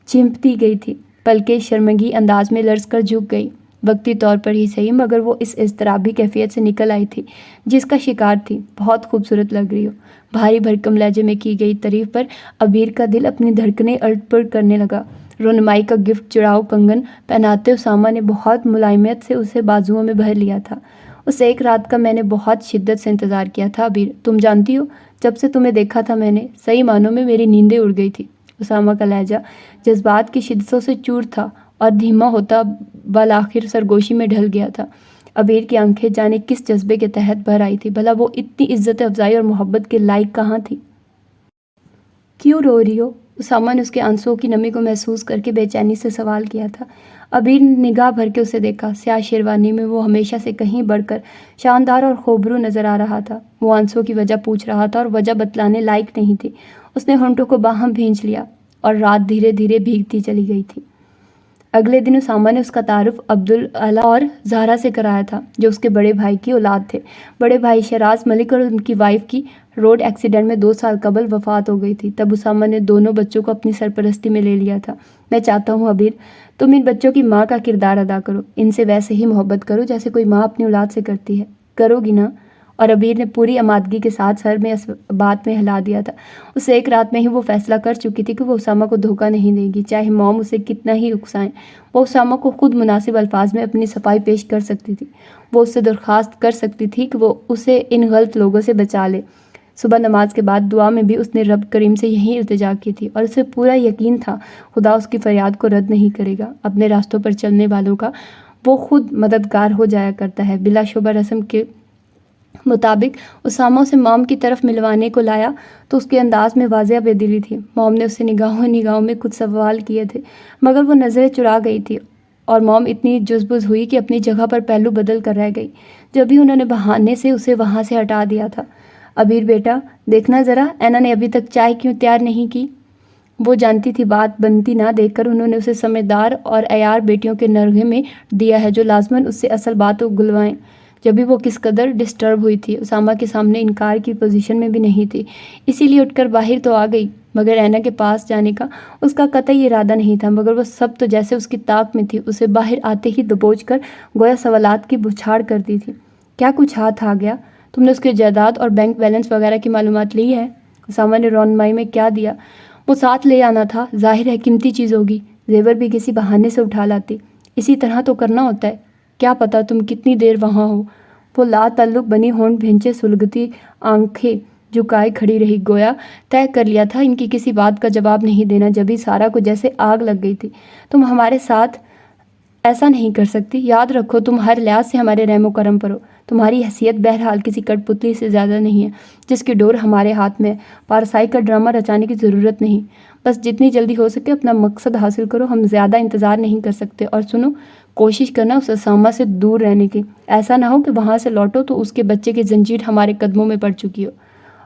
چمٹی گئی تھی، پلکیں شرمگی انداز میں لرز کر جھک گئی۔ وقتی طور پر ہی صحیح، مگر وہ اس اضطرابی کیفیت سے نکل آئی تھی جس کا شکار تھی۔ بہت خوبصورت لگ رہی ہو۔ بھاری بھرکم لہجے میں کی گئی تعریف پر ابیر کا دل اپنی دھڑکنیں الٹ پلٹ کرنے لگا۔ رونمائی کا گفٹ چڑھاؤ کنگن پہناتے اسامہ نے بہت ملائمیت سے اسے بازوؤں میں بھر لیا تھا۔ اس ایک رات کا میں نے بہت شدت سے انتظار کیا تھا ابیر، تم جانتی ہو، جب سے تمہیں دیکھا تھا میں نے صحیح معنوں میں میری نیندیں اڑ گئی تھی۔ اسامہ کا لہجہ جذبات کی شدتوں سے چور تھا اور دھیما ہوتا بالآخر سرگوشی میں ڈھل گیا تھا۔ ابیر کی آنکھیں جانے کس جذبے کے تحت بھر آئی تھی، بھلا وہ اتنی عزت افزائی اور محبت کے لائق کہاں تھی؟ کیوں رو رہی ہو؟ اسامہ نے اس کے آنسوؤں کی نمی کو محسوس کر کے بے چینی سے سوال کیا تھا۔ ابیر نے نگاہ بھر کے اسے دیکھا۔ سیاہ شیروانی میں وہ ہمیشہ سے کہیں بڑھ کر شاندار اور خوبرو نظر آ رہا تھا۔ وہ آنسوؤں کی وجہ پوچھ رہا تھا اور وجہ بتلانے لائق نہیں تھی۔ اس نے ہونٹوں کو باہم بھینچ لیا اور رات دھیرے دھیرے بھیگتی چلی گئی تھی۔ اگلے دن اسامہ نے اس کا تعارف عبدالعلا اور زہرا سے کرایا تھا، جو اس کے بڑے بھائی کی اولاد تھے۔ بڑے بھائی شیراز ملک اور ان کی وائف کی روڈ ایکسیڈنٹ میں 2 سال قبل وفات ہو گئی تھی۔ تب اسامہ نے دونوں بچوں کو اپنی سرپرستی میں لے لیا تھا۔ میں چاہتا ہوں ابیر، تم ان بچوں کی ماں کا کردار ادا کرو، ان سے ویسے ہی محبت کرو جیسے کوئی ماں اپنی اولاد سے کرتی ہے۔ کرو گی نا؟ اور ابیر نے پوری آمادگی کے ساتھ سر میں اس بات میں ہلا دیا تھا۔ اسے ایک رات میں ہی وہ فیصلہ کر چکی تھی کہ وہ اسامہ کو دھوکہ نہیں دے گی، چاہے موم اسے کتنا ہی اکسائیں۔ وہ اسامہ کو خود مناسب الفاظ میں اپنی صفائی پیش کر سکتی تھی۔ وہ اس سے درخواست کر سکتی تھی کہ وہ اسے ان غلط لوگوں سے بچا لے۔ صبح نماز کے بعد دعا میں بھی اس نے رب کریم سے یہی التجا کی تھی، اور اسے پورا یقین تھا خدا اس کی فریاد کو رد نہیں کرے گا۔ اپنے راستوں پر چلنے والوں کا وہ خود مددگار ہو جایا کرتا ہے۔ بلا شبہ رسم کے مطابق اسامہ اسے موم کی طرف ملوانے کو لایا تو اس کے انداز میں واضح بے دلی تھی۔ موم نے اسے نگاہوں میں کچھ سوال کیے تھے، مگر وہ نظریں چرا گئی تھی، اور موم اتنی جزبز ہوئی کہ اپنی جگہ پر پہلو بدل کر رہ گئی جب بھی انہوں نے بہانے سے اسے وہاں سے ہٹا دیا تھا۔ ابیر بیٹا دیکھنا ذرا، اینا نے ابھی تک چائے کیوں تیار نہیں کی؟ وہ جانتی تھی بات بنتی نہ دیکھ کر انہوں نے اسے سمجھدار اور عیار بیٹیوں کے نرغے میں دیا ہے جو لازماً اس سے اصل بات اگلوائیں۔ جب بھی وہ کس قدر ڈسٹرب ہوئی تھی، اسامہ کے سامنے انکار کی پوزیشن میں بھی نہیں تھی، اسی لیے اٹھ کر باہر تو آ گئی، مگر اینا کے پاس جانے کا اس کا قطعی ارادہ نہیں تھا۔ مگر وہ سب تو جیسے اس کی طاق میں تھی، اسے باہر آتے ہی دبوچ کر گویا سوالات کی بچھاڑ کرتی تھی۔ کیا کچھ ہاتھ آ گیا؟ تم نے اس کے جائیداد اور بینک بیلنس وغیرہ کی معلومات لی ہے؟ اسامہ نے رونمائی میں کیا دیا؟ وہ ساتھ لے آنا تھا، ظاہر ہے قیمتی چیز ہوگی، زیور بھی کسی بہانے سے اٹھا لاتی، اسی طرح تو کرنا ہوتا ہے۔ کیا پتا تم کتنی دیر وہاں ہو؟ وہ لا تعلق بنی ہونٹ بھینچے سلگتی آنکھیں جھکائے کھڑی رہی، گویا طے کر لیا تھا ان کی کسی بات کا جواب نہیں دینا۔ جبھی سارا کو جیسے آگ لگ گئی تھی۔ تم ہمارے ساتھ ایسا نہیں کر سکتی، یاد رکھو تم ہر لحاظ سے ہمارے رحم و کرم پر ہو۔ تمہاری حیثیت بہرحال کسی کٹ پتلی سے زیادہ نہیں ہے جس کی ڈور ہمارے ہاتھ میں ہے۔ پارسائی کا ڈرامہ رچانے کی ضرورت نہیں، بس جتنی جلدی ہو سکے اپنا مقصد حاصل کرو، ہم زیادہ انتظار نہیں کر سکتے۔ اور سنو، کوشش کرنا اس اسامہ سے دور رہنے کی، ایسا نہ ہو کہ وہاں سے لوٹو تو اس کے بچے کی زنجیر ہمارے قدموں میں پڑ چکی ہو۔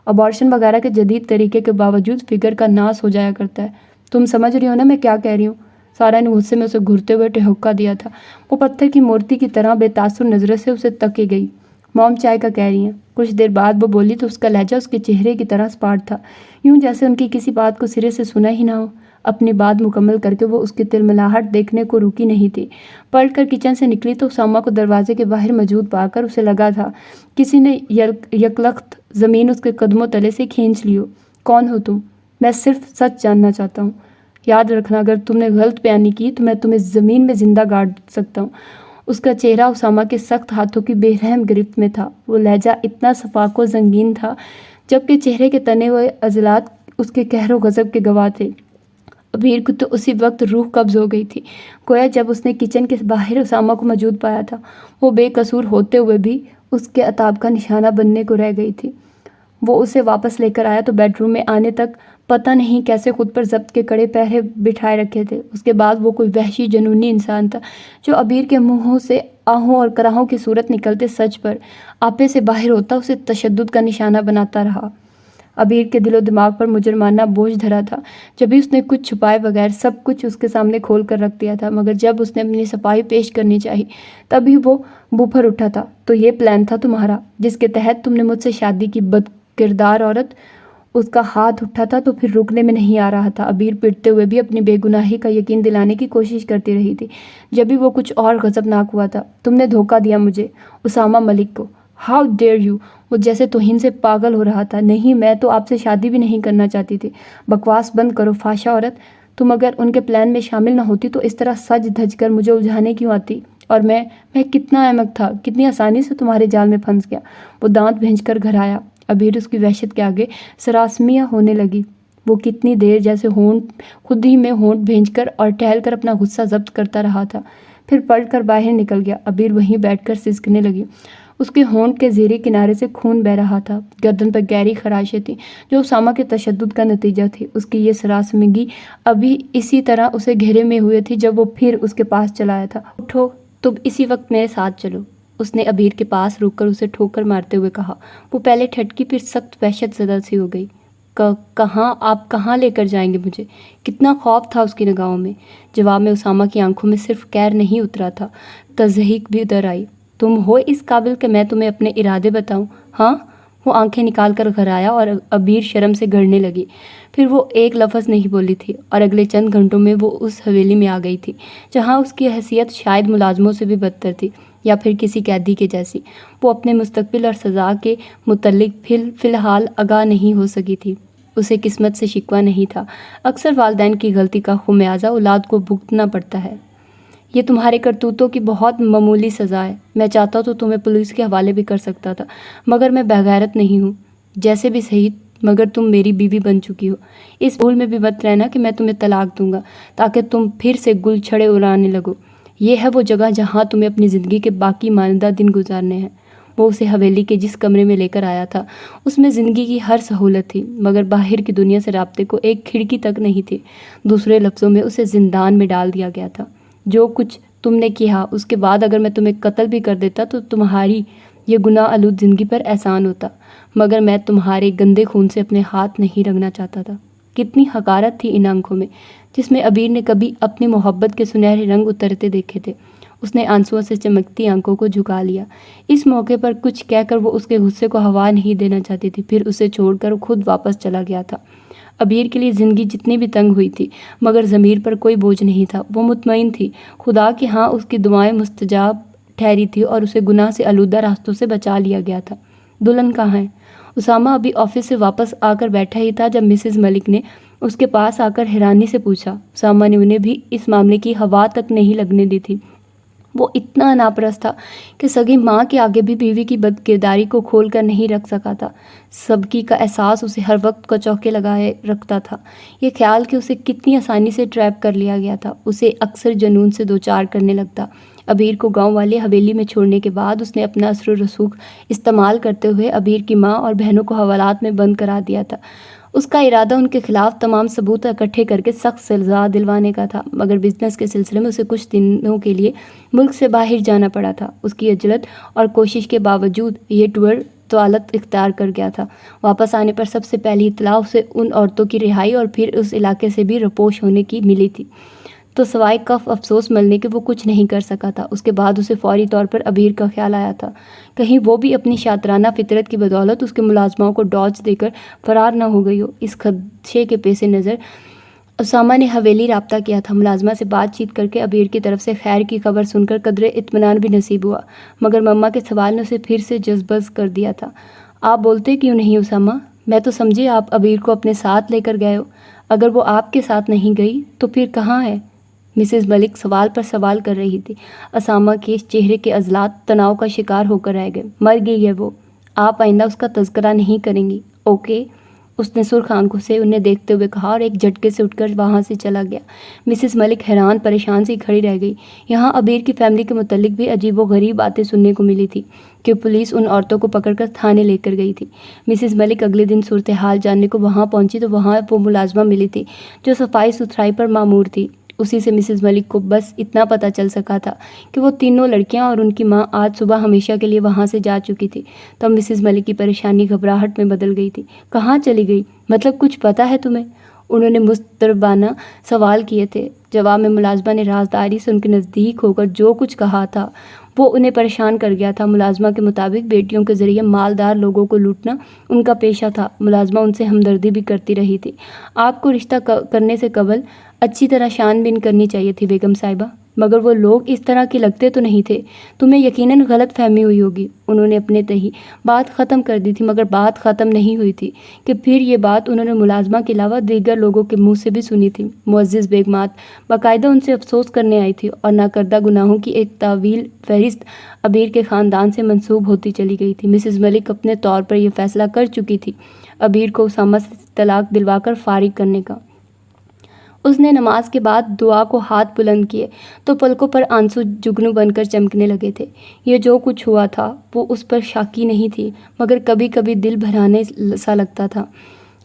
ابارشن وغیرہ کے جدید طریقے کے باوجود فگر کا ناس ہو جایا کرتا ہے۔ تم سمجھ رہی ہو نا میں کیا کہہ رہی ہوں؟ سارا نے غصے میں اسے گھرتے ہوئے ٹہکا دیا تھا۔ وہ پتھر کی مورتی کی طرح بے تاثر نظروں سے اسے تکے گئی۔ موم چائے کا کہہ رہی ہیں؟ کچھ دیر بعد وہ بولی تو اس کا لہجہ اس کے چہرے کی طرح سپاٹ تھا، یوں جیسے ان کی کسی بات کو سرے سے سنا ہی نہ ہو۔ اپنی بات مکمل کر کے وہ اس کی تلملاہٹ دیکھنے کو رکی نہیں تھی۔ پلٹ کر کچن سے نکلی تو اسامہ کو دروازے کے باہر موجود پا کر اسے لگا تھا کسی نے یکلخت زمین اس کے قدموں تلے سے کھینچ لی ہو۔ کون ہو تم؟ میں صرف سچ جاننا چاہتا ہوں۔ یاد رکھنا اگر تم نے غلط بیانی کی تو میں تمہیں زمین میں زندہ گاڑ سکتا ہوں۔ اس کا چہرہ اسامہ کے سخت ہاتھوں کی بے رحم گرفت میں تھا۔ وہ لہجہ اتنا شفاف و سنگین تھا جبکہ چہرے کے تنے ہوئے عضلات اس کے قہر و غضب کے گواہ تھے۔ ابیر کو تو اسی وقت روح قبض ہو گئی تھی، گویا جب اس نے کچن کے باہر اسامہ کو موجود پایا تھا۔ وہ بے قصور ہوتے ہوئے بھی اس کے عتاب کا نشانہ بننے کو رہ گئی تھی۔ وہ اسے واپس لے کر آیا تو بیڈ روم میں آنے تک پتہ نہیں کیسے خود پر ضبط کے کڑے پہرے بٹھائے رکھے تھے۔ اس کے بعد وہ کوئی وحشی جنونی انسان تھا جو ابیر کے منہوں سے آہوں اور کراہوں کی صورت نکلتے سچ پر آپے سے باہر ہوتا اسے تشدد کا نشانہ بناتا رہا۔ ابیر کے دل و دماغ پر مجرمانہ بوجھ دھرا تھا، جب بھی اس نے کچھ چھپائے بغیر سب کچھ اس کے سامنے کھول کر رکھ دیا تھا، مگر جب اس نے اپنی صفائی پیش کرنی چاہی تبھی وہ بوپھر اٹھا تھا۔ تو یہ پلان تھا تمہارا جس کے تحت تم نے مجھ سے شادی کی؟ بد کردار عورت! اس کا ہاتھ اٹھا تھا تو پھر رکنے میں نہیں آ رہا تھا۔ ابیر پٹتے ہوئے بھی اپنی بے گناہی کا یقین دلانے کی کوشش کرتی رہی تھی، جب بھی وہ کچھ اور غضبناک ہوا تھا۔ تم نے دھوکہ دیا مجھے، اسامہ ملک کو۔ How dare you! وہ جیسے توہین سے پاگل ہو رہا تھا۔ نہیں، میں تو آپ سے شادی بھی نہیں کرنا چاہتی تھی۔ بکواس بند کرو فحشہ عورت! تم اگر ان کے پلان میں شامل نہ ہوتی تو اس طرح سج دھج کر مجھے الجھانے کیوں آتی؟ اور میں کتنا احمق تھا، کتنی آسانی سے تمہارے جال میں پھنس گیا۔ وہ دانت بھینج کر گھر آیا۔ ابیر اس کی وحشت کے آگے سراسمیہ ہونے لگی۔ وہ کتنی دیر جیسے خود ہی میں ہونٹ بھینج کر اور ٹہل کر اپنا غصہ ضبط کرتا رہا تھا، پھر پلٹ کر باہر نکل گیا۔ ابیر وہیں بیٹھ کر سسکنے لگی۔ اس کے ہونٹ کے زیریں کنارے سے خون بہہ رہا تھا، گردن پر گہری خراشیں تھیں جو اسامہ کے تشدد کا نتیجہ تھی۔ اس کی یہ سراسمگی ابھی اسی طرح اسے گھیرے میں ہوئے تھی جب وہ پھر اس کے پاس چلا آیا تھا۔ اٹھو، تم اسی وقت میرے ساتھ چلو، اس نے ابیر کے پاس رک کر اسے ٹھوکر مارتے ہوئے کہا۔ وہ پہلے ٹھٹکی پھر سخت وحشت زدہ سی ہو گئی۔ کہاں؟ آپ کہاں لے کر جائیں گے مجھے؟ کتنا خوف تھا اس کی نگاہوں میں۔ جواب میں اسامہ کی آنکھوں میں صرف قہر نہیں اترا تھا، تضحیک بھی ادھر آئی۔ تم ہو اس قابل کہ میں تمہیں اپنے ارادے بتاؤں؟ ہاں؟ وہ آنکھیں نکال کر گھر آیا اور ابیر شرم سے گڑنے لگی۔ پھر وہ ایک لفظ نہیں بولی تھی اور اگلے چند گھنٹوں میں وہ اس حویلی میں آ گئی تھی جہاں اس کی حیثیت شاید ملازموں سے بھی بدتر تھی۔ یا پھر کسی قیدی کے جیسی۔ وہ اپنے مستقبل اور سزا کے متعلق فی الحال آگاہ نہیں ہو سکی تھی۔ اسے قسمت سے شکوہ نہیں تھا۔ اکثر والدین کی غلطی کا خمیازہ اولاد کو بھگتنا پڑتا ہے۔ یہ تمہارے کرتوتوں کی بہت معمولی سزا ہے۔ میں چاہتا تو تمہیں پولیس کے حوالے بھی کر سکتا تھا، مگر میں بغیرت نہیں ہوں۔ جیسے بھی صحیح، مگر تم میری بیوی بن چکی ہو۔ اس بھول میں بھی مت رہنا کہ میں تمہیں طلاق دوں گا تاکہ تم پھر سے گل چھڑے اڑانے لگو۔ یہ ہے وہ جگہ جہاں تمہیں اپنی زندگی کے باقی ماندہ دن گزارنے ہیں۔ وہ اسے حویلی کے جس کمرے میں لے کر آیا تھا اس میں زندگی کی ہر سہولت تھی، مگر باہر کی دنیا سے رابطے کو ایک کھڑکی تک نہیں تھی۔ دوسرے لفظوں میں اسے زندان میں ڈال دیا گیا تھا۔ جو کچھ تم نے کیا اس کے بعد اگر میں تمہیں قتل بھی کر دیتا تو تمہاری یہ گناہ آلود زندگی پر احسان ہوتا، مگر میں تمہارے گندے خون سے اپنے ہاتھ نہیں رنگنا چاہتا تھا۔ کتنی حقارت تھی ان آنکھوں میں جس میں عبیر نے کبھی اپنی محبت کے سنہرے رنگ اترتے دیکھے تھے۔ اس نے آنسوؤں سے چمکتی آنکھوں کو جھکا لیا۔ اس موقع پر کچھ کہہ کر وہ اس کے غصے کو ہوا نہیں دینا چاہتی تھی، پھر اسے چھوڑ کر خود واپس چلا گیا تھا۔ عبیر کے لیے زندگی جتنی بھی تنگ ہوئی تھی، مگر ضمیر پر کوئی بوجھ نہیں تھا۔ وہ مطمئن تھی خدا کہ ہاں اس کی دعائیں مستجاب ٹھہری تھی اور اسے گناہ سے آلودہ راستوں سے بچا لیا گیا تھا۔ دلہن کہاں ہے؟ اسامہ ابھی آفس سے واپس آ کر بیٹھا ہی تھا جب مسز ملک نے اس کے پاس آ کر حیرانی سے پوچھا۔ اسامہ نے انہیں بھی اس معاملے کی ہوا تک نہیں لگنے دی تھی۔ وہ اتنا ناپرست تھا کہ سگی ماں کے آگے بھی بیوی کی بد کرداری کو کھول کر نہیں رکھ سکا تھا۔ سبکی کا احساس اسے ہر وقت کچوکے لگائے رکھتا تھا۔ یہ خیال کہ اسے کتنی آسانی سے ٹریپ کر لیا گیا تھا اسے اکثر جنون سے دوچار کرنے لگتا۔ عبیر کو گاؤں والے حویلی میں چھوڑنے کے بعد اس نے اپنا اثر و رسوخ استعمال کرتے ہوئے عبیر کی ماں اور بہنوں کو حوالات میں بند کرا دیا تھا۔ اس کا ارادہ ان کے خلاف تمام ثبوت اکٹھے کر کے سخت سزا دلوانے کا تھا، مگر بزنس کے سلسلے میں اسے کچھ دنوں کے لیے ملک سے باہر جانا پڑا تھا۔ اس کی عجلت اور کوشش کے باوجود یہ ٹور طوالت اختیار کر گیا تھا۔ واپس آنے پر سب سے پہلی اطلاع اسے ان عورتوں کی رہائی اور پھر اس علاقے سے بھی روپوش ہونے کی ملی تھی، تو سوائے کف افسوس ملنے کے وہ کچھ نہیں کر سکا تھا۔ اس کے بعد اسے فوری طور پر عبیر کا خیال آیا تھا، کہیں وہ بھی اپنی شاطرانہ فطرت کی بدولت اس کے ملازماؤں کو ڈاج دے کر فرار نہ ہو گئی ہو۔ اس خدشے کے پیش نظر اسامہ نے حویلی رابطہ کیا تھا۔ ملازمہ سے بات چیت کر کے عبیر کی طرف سے خیر کی خبر سن کر قدرے اطمینان بھی نصیب ہوا، مگر مما کے سوال نے اسے پھر سے جذبز کر دیا تھا۔ آپ بولتے کیوں نہیں اسامہ؟ میں تو سمجھی آپ عبیر کو اپنے ساتھ لے کر گئے ہو۔ اگر وہ آپ کے ساتھ نہیں گئی تو پھر کہاں ہے؟ مسز ملک سوال پر سوال کر رہی تھی۔ اسامہ کے چہرے کے عضلات تناؤ کا شکار ہو کر رہ گئے۔ مر گئی ہے وہ، آپ آئندہ اس کا تذکرہ نہیں کریں گی، اوکے؟ اس نے سرخ آنکھوں سے انہیں دیکھتے ہوئے کہا اور ایک جھٹکے سے اٹھ کر وہاں سے چلا گیا۔ مسز ملک حیران پریشان سی کھڑی رہ گئی۔ یہاں عبیر کی فیملی کے متعلق بھی عجیب و غریب باتیں سننے کو ملی تھی کہ پولیس ان عورتوں کو پکڑ کر تھانے لے کر گئی تھی۔ مسز ملک اگلے دن صورتحال جاننے کو وہاں پہنچی تو وہاں وہ ملازمہ ملی تھی جو صفائی ستھرائی پر مامور تھی۔ اسی سے مسز ملک کو بس اتنا پتہ چل سکا تھا کہ وہ تینوں لڑکیاں اور ان کی ماں آج صبح ہمیشہ کے لیے وہاں سے جا چکی تھی۔ تب مسز ملک کی پریشانی گھبراہٹ میں بدل گئی تھی۔ کہاں چلی گئی؟ مطلب کچھ پتہ ہے تمہیں؟ انہوں نے مضطربانہ سوال کیے تھے۔ جواب میں ملازمہ نے رازداری سے ان کے نزدیک ہو کر جو کچھ کہا تھا وہ انہیں پریشان کر گیا تھا۔ ملازمہ کے مطابق بیٹیوں کے ذریعے مالدار لوگوں کو لوٹنا ان کا پیشہ تھا۔ ملازمہ ان سے ہمدردی بھی کرتی رہی تھی۔ آپ کو رشتہ کرنے سے قبل اچھی طرح چھان بین کرنی چاہیے تھی بیگم صاحبہ، مگر وہ لوگ اس طرح کے لگتے تو نہیں تھے۔ تمہیں یقیناً غلط فہمی ہوئی ہوگی۔ انہوں نے اپنے تہی بات ختم کر دی تھی، مگر بات ختم نہیں ہوئی تھی کہ پھر یہ بات انہوں نے ملازمہ کے علاوہ دیگر لوگوں کے منہ سے بھی سنی تھی۔ معزز بیگمات باقاعدہ ان سے افسوس کرنے آئی تھی اور ناکردہ گناہوں کی ایک طویل فہرست عبیر کے خاندان سے منسوب ہوتی چلی گئی تھی۔ مسز ملک اپنے طور پر یہ فیصلہ کر چکی تھی عبیر کو اسامہ سے طلاق دلوا کر فارغ کرنے کا۔ اس نے نماز کے بعد دعا کو ہاتھ بلند کیے تو پلکوں پر آنسو جگنو بن کر چمکنے لگے تھے۔ یہ جو کچھ ہوا تھا وہ اس پر شاکی نہیں تھی، مگر کبھی کبھی دل بھرانے سا لگتا تھا۔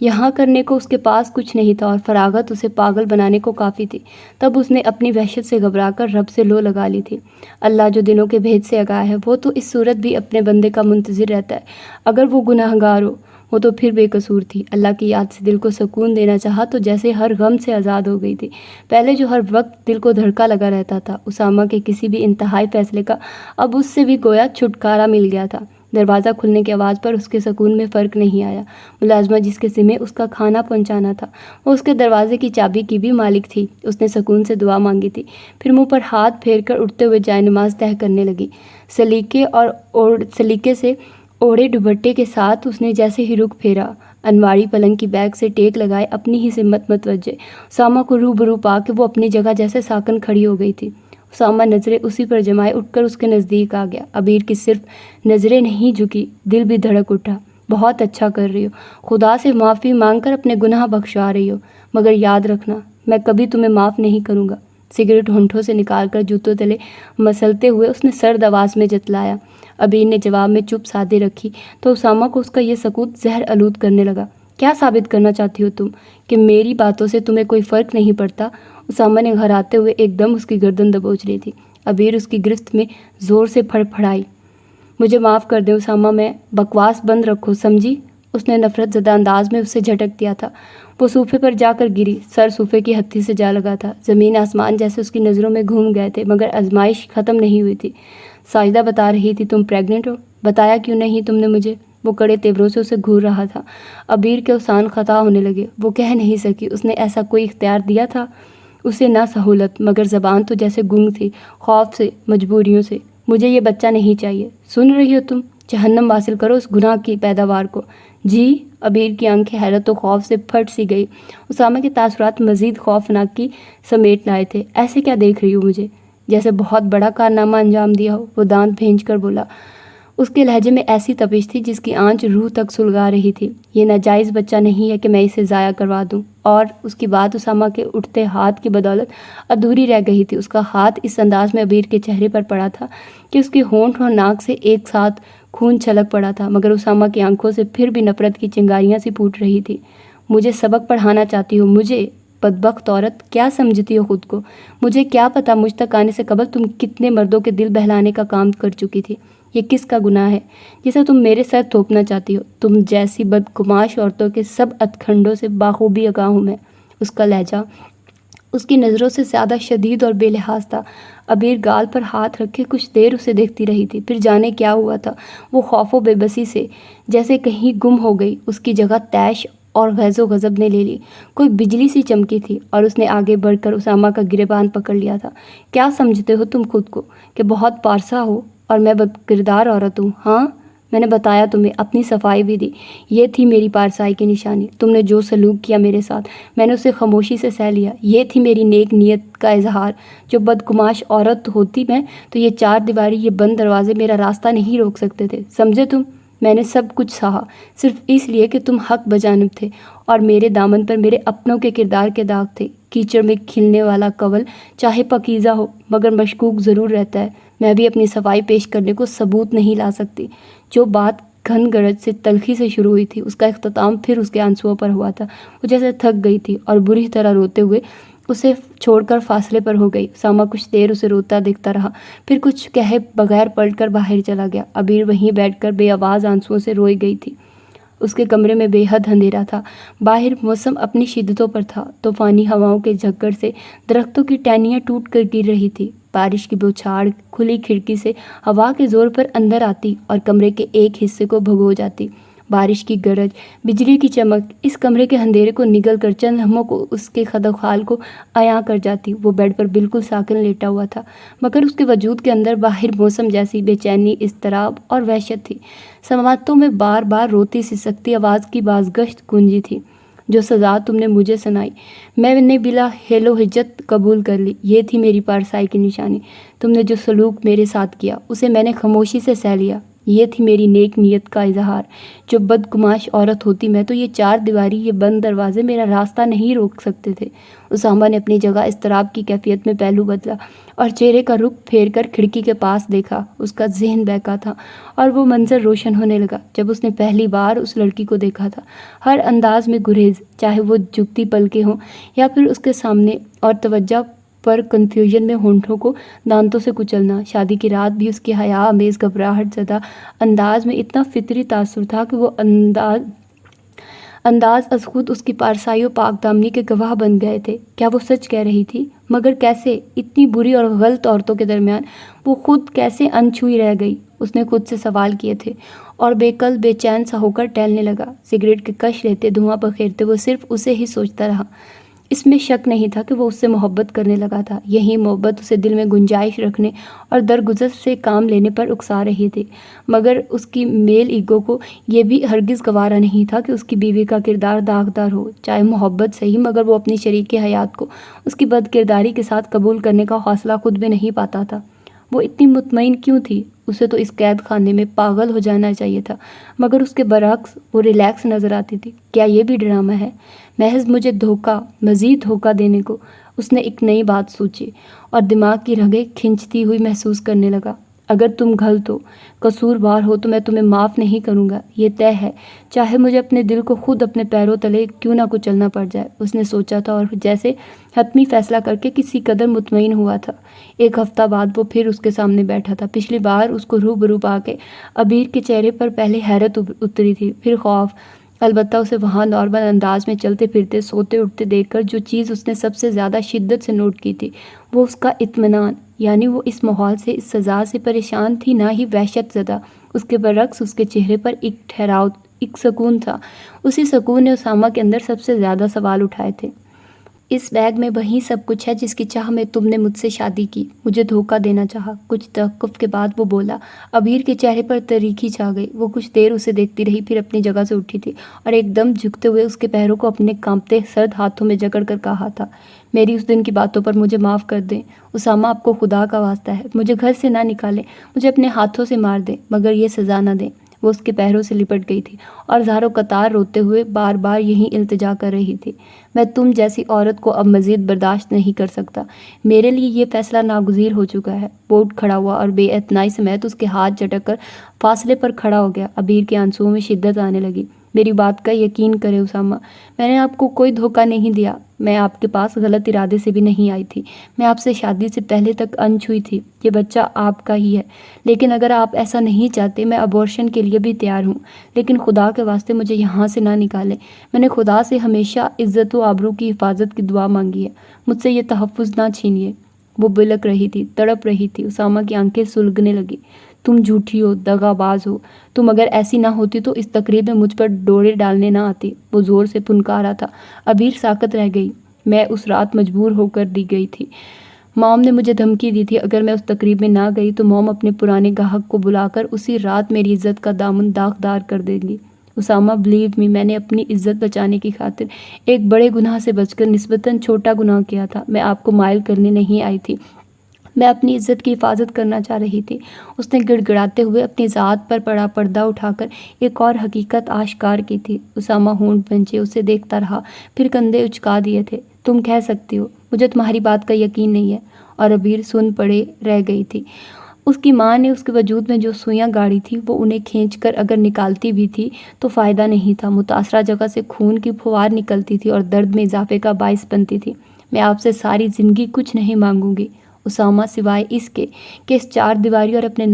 یہاں کرنے کو اس کے پاس کچھ نہیں تھا اور فراغت اسے پاگل بنانے کو کافی تھی۔ تب اس نے اپنی وحشت سے گھبرا کر رب سے لو لگا لی تھی۔ اللہ جو دلوں کے بھید سے آگاہ ہے، وہ تو اس صورت بھی اپنے بندے کا منتظر رہتا ہے۔ اگر وہ گناہ گار ہو، وہ تو پھر بے قصور تھی۔ اللہ کی یاد سے دل کو سکون دینا چاہا تو جیسے ہر غم سے آزاد ہو گئی تھی۔ پہلے جو ہر وقت دل کو دھڑکا لگا رہتا تھا اسامہ کے کسی بھی انتہائی فیصلے کا، اب اس سے بھی گویا چھٹکارا مل گیا تھا۔ دروازہ کھلنے کی آواز پر اس کے سکون میں فرق نہیں آیا۔ ملازمہ جس کے ذمہ اس کا کھانا پہنچانا تھا، وہ اس کے دروازے کی چابی کی بھی مالک تھی۔ اس نے سکون سے دعا مانگی تھی، پھر منہ پر ہاتھ پھیر کر اٹھتے ہوئے جائے نماز طے کرنے لگی۔ سلیقے سے اوڑھے دوپٹے کے ساتھ اس نے جیسے ہی رخ پھیرا، انواری پلنگ کی بیک سے ٹیک لگائے اپنی ہی سمت متوجہ اسامہ کو روبرو پا کے وہ اپنی جگہ جیسے ساکن کھڑی ہو گئی تھی۔ اسامہ نظریں اسی پر جمائے اٹھ کر اس کے نزدیک آ گیا۔ عبیر کی صرف نظریں نہیں جھکی، دل بھی دھڑک اٹھا۔ بہت اچھا کر رہی ہو، خدا سے معافی مانگ کر اپنے گناہ بخشوا رہی ہو، مگر یاد رکھنا میں کبھی تمہیں معاف نہیں کروں گا۔ سگریٹ ہونٹوں سے نکال کر جوتوں تلے مسلتے ہوئے اس نے سرد آواز میں جتلایا۔ عبیر نے جواب میں چپ سادے رکھی تو اسامہ کو اس کا یہ سکوت زہر آلود کرنے لگا۔ کیا ثابت کرنا چاہتی ہو تم کہ میری باتوں سے تمہیں کوئی فرق نہیں پڑتا؟ اسامہ نے گھر آتے ہوئے ایک دم اس کی گردن دبوچ لی تھی۔ عبیر اس کی گرفت میں زور سے پھڑپھڑائی۔ مجھے معاف کر دیں اسامہ، میں بکواس بند رکھو، سمجھی؟ اس نے نفرت زدہ انداز میں اسے جھٹک دیا تھا۔ وہ صوفے پر جا کر گری، سر صوفے کی ہتھی سے جا لگا تھا۔ زمین آسمان جیسے اس کی نظروں میں گھوم گئے تھے، مگر آزمائش ختم نہیں ہوئی تھی۔ ساجدہ بتا رہی تھی تم پریگننٹ ہو، بتایا کیوں نہیں تم نے مجھے؟ وہ کڑے تیوروں سے اسے گھور رہا تھا۔ عبیر کے اوسان خطا ہونے لگے۔ وہ کہہ نہیں سکی اس نے ایسا کوئی اختیار دیا تھا اسے، نہ سہولت، مگر زبان تو جیسے گنگ تھی، خوف سے، مجبوریوں سے۔ مجھے یہ بچہ نہیں چاہیے، سن رہی ہو تم؟ جہنم حاصل کرو اس گناہ کی پیداوار کو۔ جی؟ عبیر کی آنکھیں حیرت و خوف سے پھٹ سی گئی۔ اسامہ کے تاثرات مزید خوفناک کی سمیٹ لائے تھے۔ ایسے کیا دیکھ رہی ہو مجھے؟ جیسے بہت بڑا کارنامہ انجام دیا ہو، وہ دانت بھینچ کر بولا۔ اس کے لہجے میں ایسی تپش تھی جس کی آنچ روح تک سلگا رہی تھی۔ یہ ناجائز بچہ نہیں ہے کہ میں اسے ضائع کروا دوں۔ اور اس کی بات اسامہ کے اٹھتے ہاتھ کی بدولت ادھوری رہ گئی تھی۔ اس کا ہاتھ اس انداز میں عبیر کے چہرے پر پڑا تھا کہ اس کے ہونٹ اور ناک سے ایک ساتھ خون چھلک پڑا تھا، مگر اسامہ کی آنکھوں سے پھر بھی نفرت کی چنگاریاں سی پھوٹ رہی تھی۔ مجھے سبق پڑھانا چاہتی ہو؟ مجھے؟ بدبخت عورت، کیا سمجھتی ہو خود کو؟ مجھے کیا پتا مجھ تک آنے سے قبل تم کتنے مردوں کے دل بہلانے کا کام کر چکی تھی۔ یہ کس کا گناہ ہے جسے تم میرے سر تھوپنا چاہتی ہو؟ تم جیسی بدگماش عورتوں کے سب ادکھنڈوں سے بخوبی آگاہ ہوں میں۔ اس کا لہجہ اس کی نظروں سے زیادہ شدید اور بے لحاظ تھا۔ عبیر گال پر ہاتھ رکھے کچھ دیر اسے دیکھتی رہی تھی، پھر جانے کیا ہوا تھا، وہ خوف و بے بسی سے جیسے کہیں گم ہو گئی۔ اس کی جگہ طیش اور غیظ و غضب نے لے لی۔ کوئی بجلی سی چمکی تھی اور اس نے آگے بڑھ کر اسامہ کا گریبان پکڑ لیا تھا۔ کیا سمجھتے ہو تم خود کو کہ بہت پارسا ہو اور میں بد کردار عورت ہوں؟ ہاں، میں نے بتایا تمہیں، اپنی صفائی بھی دی۔ یہ تھی میری پارسائی کی نشانی۔ تم نے جو سلوک کیا میرے ساتھ، میں نے اسے خاموشی سے سہ لیا۔ یہ تھی میری نیک نیت کا اظہار۔ جو بدگماش عورت ہوتی میں تو یہ چار دیواری، یہ بند دروازے میرا راستہ نہیں روک سکتے تھے، سمجھے تم؟ میں نے سب کچھ سہا صرف اس لیے کہ تم حق بجانب تھے، اور میرے دامن پر میرے اپنوں کے کردار کے داغ تھے۔ کیچڑ میں کھلنے والا کنول چاہے پاکیزہ ہو مگر مشکوک ضرور رہتا ہے۔ میں بھی اپنی صفائی پیش کرنے کو ثبوت نہیں لا سکتی۔ جو بات گھن گرج سے، تلخی سے شروع ہوئی تھی، اس کا اختتام پھر اس کے آنسوؤں پر ہوا تھا۔ وہ جیسے تھک گئی تھی اور بری طرح روتے ہوئے اسے چھوڑ کر فاصلے پر ہو گئی۔ اسامہ کچھ دیر اسے روتا دیکھتا رہا، پھر کچھ کہے بغیر پلٹ کر باہر چلا گیا۔ عبیر وہیں بیٹھ کر بے آواز آنسوؤں سے روئی گئی تھی۔ اس کے کمرے میں بے حد اندھیرا تھا۔ باہر موسم اپنی شدتوں پر تھا۔ طوفانی ہواؤں کے جھکڑ سے درختوں کی ٹہنیاں ٹوٹ کر گر رہی تھی۔ بارش کی بوچھاڑ کھلی کھڑکی سے ہوا کے زور پر اندر آتی اور کمرے کے ایک حصے کو بھگو جاتی۔ بارش کی گرج، بجلی کی چمک اس کمرے کے اندھیرے کو نگل کر چند لمحوں کو اس کے خد و خال کو عیاں کر جاتی۔ وہ بیڈ پر بالکل ساکن لیٹا ہوا تھا، مگر اس کے وجود کے اندر باہر موسم جیسی بے چینی، اضطراب اور وحشت تھی۔ سماعتوں میں بار بار روتی سسکتی آواز کی بازگشت گونجی تھی۔ جو سزا تم نے مجھے سنائی میں نے بلا حیل و حجت قبول کر لی۔ یہ تھی میری پارسائی کی نشانی۔ تم نے جو سلوک میرے ساتھ کیا اسے میں نے خاموشی سے سہ لیا۔ یہ تھی میری نیک نیت کا اظہار۔ جو بدگماش عورت ہوتی میں تو یہ چار دیواری، یہ بند دروازے میرا راستہ نہیں روک سکتے تھے۔ اسامہ نے اپنی جگہ اضطراب کی کیفیت میں پہلو بدلا اور چہرے کا رخ پھیر کر کھڑکی کے پاس دیکھا۔ اس کا ذہن بہکا تھا اور وہ منظر روشن ہونے لگا جب اس نے پہلی بار اس لڑکی کو دیکھا تھا۔ ہر انداز میں گریز، چاہے وہ جھکتی پلکیں ہوں یا پھر اس کے سامنے، اور توجہ پر کنفیوژن میں ہونٹوں کو دانتوں سے کچلنا۔ شادی کی رات بھی اس کی حیا آمیز گھبراہٹ زدہ انداز میں اتنا فطری تاثر تھا کہ وہ انداز از خود اس کی پارسائی و پاک دامنی کے گواہ بن گئے تھے۔ کیا وہ سچ کہہ رہی تھی؟ مگر کیسے؟ اتنی بری اور غلط عورتوں کے درمیان وہ خود کیسے انچھوئی رہ گئی؟ اس نے خود سے سوال کیے تھے اور بے قل بے چین سا ہو کر ٹہلنے لگا۔ سگریٹ کے کش لیتے، دھواں بخیرتے وہ صرف اسے ہی سوچتا رہا۔ اس میں شک نہیں تھا کہ وہ اس سے محبت کرنے لگا تھا۔ یہی محبت اسے دل میں گنجائش رکھنے اور درگزر سے کام لینے پر اکسا رہی تھی، مگر اس کی میل ایگو کو یہ بھی ہرگز گوارا نہیں تھا کہ اس کی بیوی کا کردار داغدار ہو۔ چاہے محبت صحیح، مگر وہ اپنی شریک حیات کو اس کی بد کرداری کے ساتھ قبول کرنے کا حوصلہ خود بھی نہیں پاتا تھا۔ وہ اتنی مطمئن کیوں تھی؟ اسے تو اس قید خانے میں پاگل ہو جانا چاہیے تھا، مگر اس کے برعکس وہ ریلیکس نظر آتی تھی۔ کیا یہ بھی ڈرامہ ہے؟ محض مجھے دھوکہ، مزید دھوکہ دینے کو؟ اس نے ایک نئی بات سوچی اور دماغ کی رگیں کھنچتی ہوئی محسوس کرنے لگا۔ اگر تم غلط ہو، قصوروار ہو تو میں تمہیں معاف نہیں کروں گا، یہ طے ہے، چاہے مجھے اپنے دل کو خود اپنے پیروں تلے کیوں نہ کچلنا پڑ جائے۔ اس نے سوچا تھا اور جیسے حتمی فیصلہ کر کے کسی قدر مطمئن ہوا تھا۔ ایک ہفتہ بعد وہ پھر اس کے سامنے بیٹھا تھا۔ پچھلی بار اس کو روبرو پا کے عبیر کے چہرے پر پہلے حیرت اتری تھی، پھر خوف۔ البتہ اسے وہاں نارمل انداز میں چلتے پھرتے، سوتے اٹھتے دیکھ کر جو چیز اس نے سب سے زیادہ شدت سے نوٹ کی تھی وہ اس کا اطمینان، یعنی وہ اس ماحول سے، اس سزا سے پریشان تھی، نہ ہی وحشت زدہ۔ اس کے برعکس اس کے چہرے پر ایک ٹھہراؤ، ایک سکون تھا۔ اسی سکون نے اسامہ کے اندر سب سے زیادہ سوال اٹھائے تھے۔ اس بیگ میں وہی سب کچھ ہے جس کی چاہ میں تم نے مجھ سے شادی کی، مجھے دھوکہ دینا چاہا۔ کچھ توقف کے بعد وہ بولا۔ عبیر کے چہرے پر تاریکی چھا گئی۔ وہ کچھ دیر اسے دیکھتی رہی، پھر اپنی جگہ سے اٹھی تھی اور ایک دم جھکتے ہوئے اس کے پیروں کو اپنے کانپتے سرد ہاتھوں میں جکڑ کر کہا تھا، میری اس دن کی باتوں پر مجھے معاف کر دیں اسامہ، آپ کو خدا کا واسطہ ہے، مجھے گھر سے نہ نکالیں، مجھے اپنے ہاتھوں سے مار دیں، مگر یہ سزا نہ دیں۔ وہ اس کے پیروں سے لپٹ گئی تھی اور زاروں قطار روتے ہوئے بار بار یہی التجا کر رہی تھی، میں تم جیسی عورت کو اب مزید برداشت نہیں کر سکتا، میرے لیے یہ فیصلہ ناگزیر ہو چکا ہے۔ وہ اٹھ کھڑا ہوا اور بے اعتنائی سمیت اس کے ہاتھ جھٹک کر فاصلے پر کھڑا ہو گیا۔ عبیر کے آنسوؤں میں شدت آنے لگی۔ میری بات کا یقین کرے اسامہ، میں نے آپ کو کوئی دھوکہ نہیں دیا، میں آپ کے پاس غلط ارادے سے بھی نہیں آئی تھی، میں آپ سے شادی سے پہلے تک انچھوئی تھی، یہ بچہ آپ کا ہی ہے، لیکن اگر آپ ایسا نہیں چاہتے میں ابورشن کے لیے بھی تیار ہوں، لیکن خدا کے واسطے مجھے یہاں سے نہ نکالیں، میں نے خدا سے ہمیشہ عزت و آبرو کی حفاظت کی دعا مانگی ہے، مجھ سے یہ تحفظ نہ چھینیے۔ وہ بلک رہی تھی، تڑپ رہی تھی۔ اسامہ کی آنکھیں سلگنے لگی۔ تم جھوٹی ہو، دغا باز ہو، تم اگر ایسی نہ ہوتی تو اس تقریب میں مجھ پر ڈورے ڈالنے نہ آتی۔ وہ زور سے پھنکارا تھا۔ عبیر ساکت رہ گئی۔ میں اس رات مجبور ہو کر دی گئی تھی، موم نے مجھے دھمکی دی تھی، اگر میں اس تقریب میں نہ گئی تو موم اپنے پرانے گاہک کو بلا کر اسی رات میری عزت کا دامن داغدار کر دیں گی۔ اسامہ بلیو می، میں نے اپنی عزت بچانے کی خاطر ایک بڑے گناہ سے بچ کر نسبتاً چھوٹا گناہ کیا تھا، میں آپ کو مائل کرنے نہیں آئی تھی، میں اپنی عزت کی حفاظت کرنا چاہ رہی تھی۔ اس نے گڑ گڑاتے ہوئے اپنی ذات پر پڑا پردہ اٹھا کر ایک اور حقیقت آشکار کی تھی۔ اسامہ ہونٹ بھنچے اسے دیکھتا رہا، پھر کندھے اچکا دیے تھے۔ تم کہہ سکتی ہو، مجھے تمہاری بات کا یقین نہیں ہے۔ اور عبیر سن پڑے رہ گئی تھی۔ اس کی ماں نے اس کے وجود میں جو سوئیاں گاڑی تھی وہ انہیں کھینچ کر اگر نکالتی بھی تھی تو فائدہ نہیں تھا، متاثرہ جگہ سے خون کی پھوار نکلتی تھی اور درد میں اضافے کا باعث بنتی تھی۔ میں آپ سے ساری زندگی کچھ نہیں مانگوں گی اسامہ، سوائے اس کے کہ اس چار دیواری اور اپنے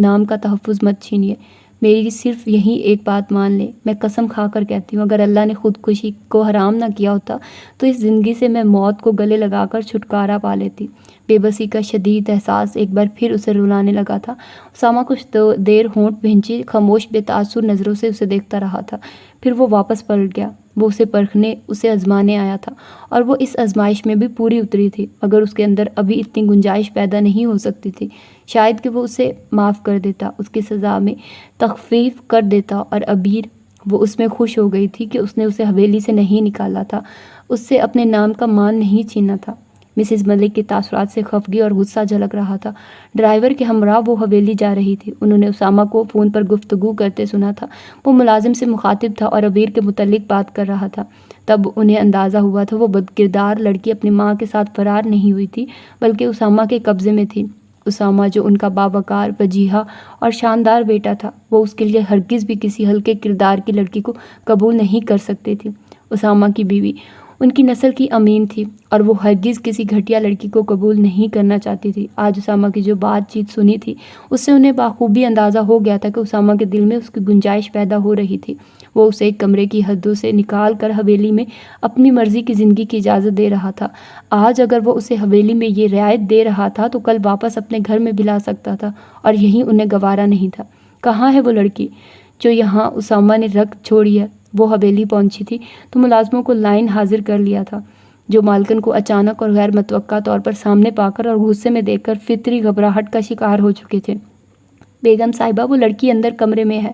نام کا تحفظ مت چھینیے۔ میری صرف یہی ایک بات مان لیں، میں قسم کھا کر کہتی ہوں، اگر اللہ نے خودکشی کو حرام نہ کیا ہوتا تو اس زندگی سے میں موت کو گلے لگا کر چھٹکارا پا لیتی۔ بے بسی کا شدید احساس ایک بار پھر اسے رلانے لگا تھا۔ اسامہ کچھ دیر ہونٹ بھنچے خاموش بے تاثر نظروں سے اسے دیکھتا رہا تھا، پھر وہ واپس پلٹ گیا۔ وہ اسے پرکھنے، اسے آزمانے آیا تھا اور وہ اس آزمائش میں بھی پوری اتری تھی، مگر اس کے اندر ابھی اتنی گنجائش پیدا نہیں ہو سکتی تھی شاید کہ وہ اسے معاف کر دیتا، اس کی سزا میں تخفیف کر دیتا۔ اور عبیر، وہ اس میں خوش ہو گئی تھی کہ اس نے اسے حویلی سے نہیں نکالا تھا، اس سے اپنے نام کا مان نہیں چھینا تھا۔ مسز ملک کے تاثرات سے خفگی اور غصہ جھلک رہا تھا۔ ڈرائیور کے ہمراہ وہ حویلی جا رہی تھی۔ انہوں نے اسامہ کو فون پر گفتگو کرتے سنا تھا۔ وہ ملازم سے مخاطب تھا اور عبیر کے متعلق بات کر رہا تھا۔ تب انہیں اندازہ ہوا تھا وہ بدکردار لڑکی اپنی ماں کے ساتھ فرار نہیں ہوئی تھی بلکہ اسامہ کے قبضے میں تھی۔ اسامہ جو ان کا باوقار، وجیحہ اور شاندار بیٹا تھا، وہ اس کے لیے ہرگز بھی کسی ہلکے کردار کی لڑکی کو قبول نہیں کر سکتی تھی۔ اسامہ کی بیوی ان کی نسل کی امین تھی اور وہ ہرگز کسی گھٹیا لڑکی کو قبول نہیں کرنا چاہتی تھی۔ آج اسامہ کی جو بات چیت سنی تھی اس سے انہیں بخوبی اندازہ ہو گیا تھا کہ اسامہ کے دل میں اس کی گنجائش پیدا ہو رہی تھی۔ وہ اسے ایک کمرے کی حدوں سے نکال کر حویلی میں اپنی مرضی کی زندگی کی اجازت دے رہا تھا۔ آج اگر وہ اسے حویلی میں یہ رعایت دے رہا تھا تو کل واپس اپنے گھر میں بھی لا سکتا تھا، اور یہی انہیں گوارا نہیں تھا۔ کہاں ہے وہ لڑکی جو یہاں اسامہ نے رکھ چھوڑی ہے؟ وہ حویلی پہنچی تھی تو ملازموں کو لائن حاضر کر لیا تھا، جو مالکن کو اچانک اور غیر متوقع طور پر سامنے پا کر اور غصے میں دیکھ کر فطری گھبراہٹ کا شکار ہو چکے تھے۔ بیگم صاحبہ، وہ لڑکی اندر کمرے میں ہے،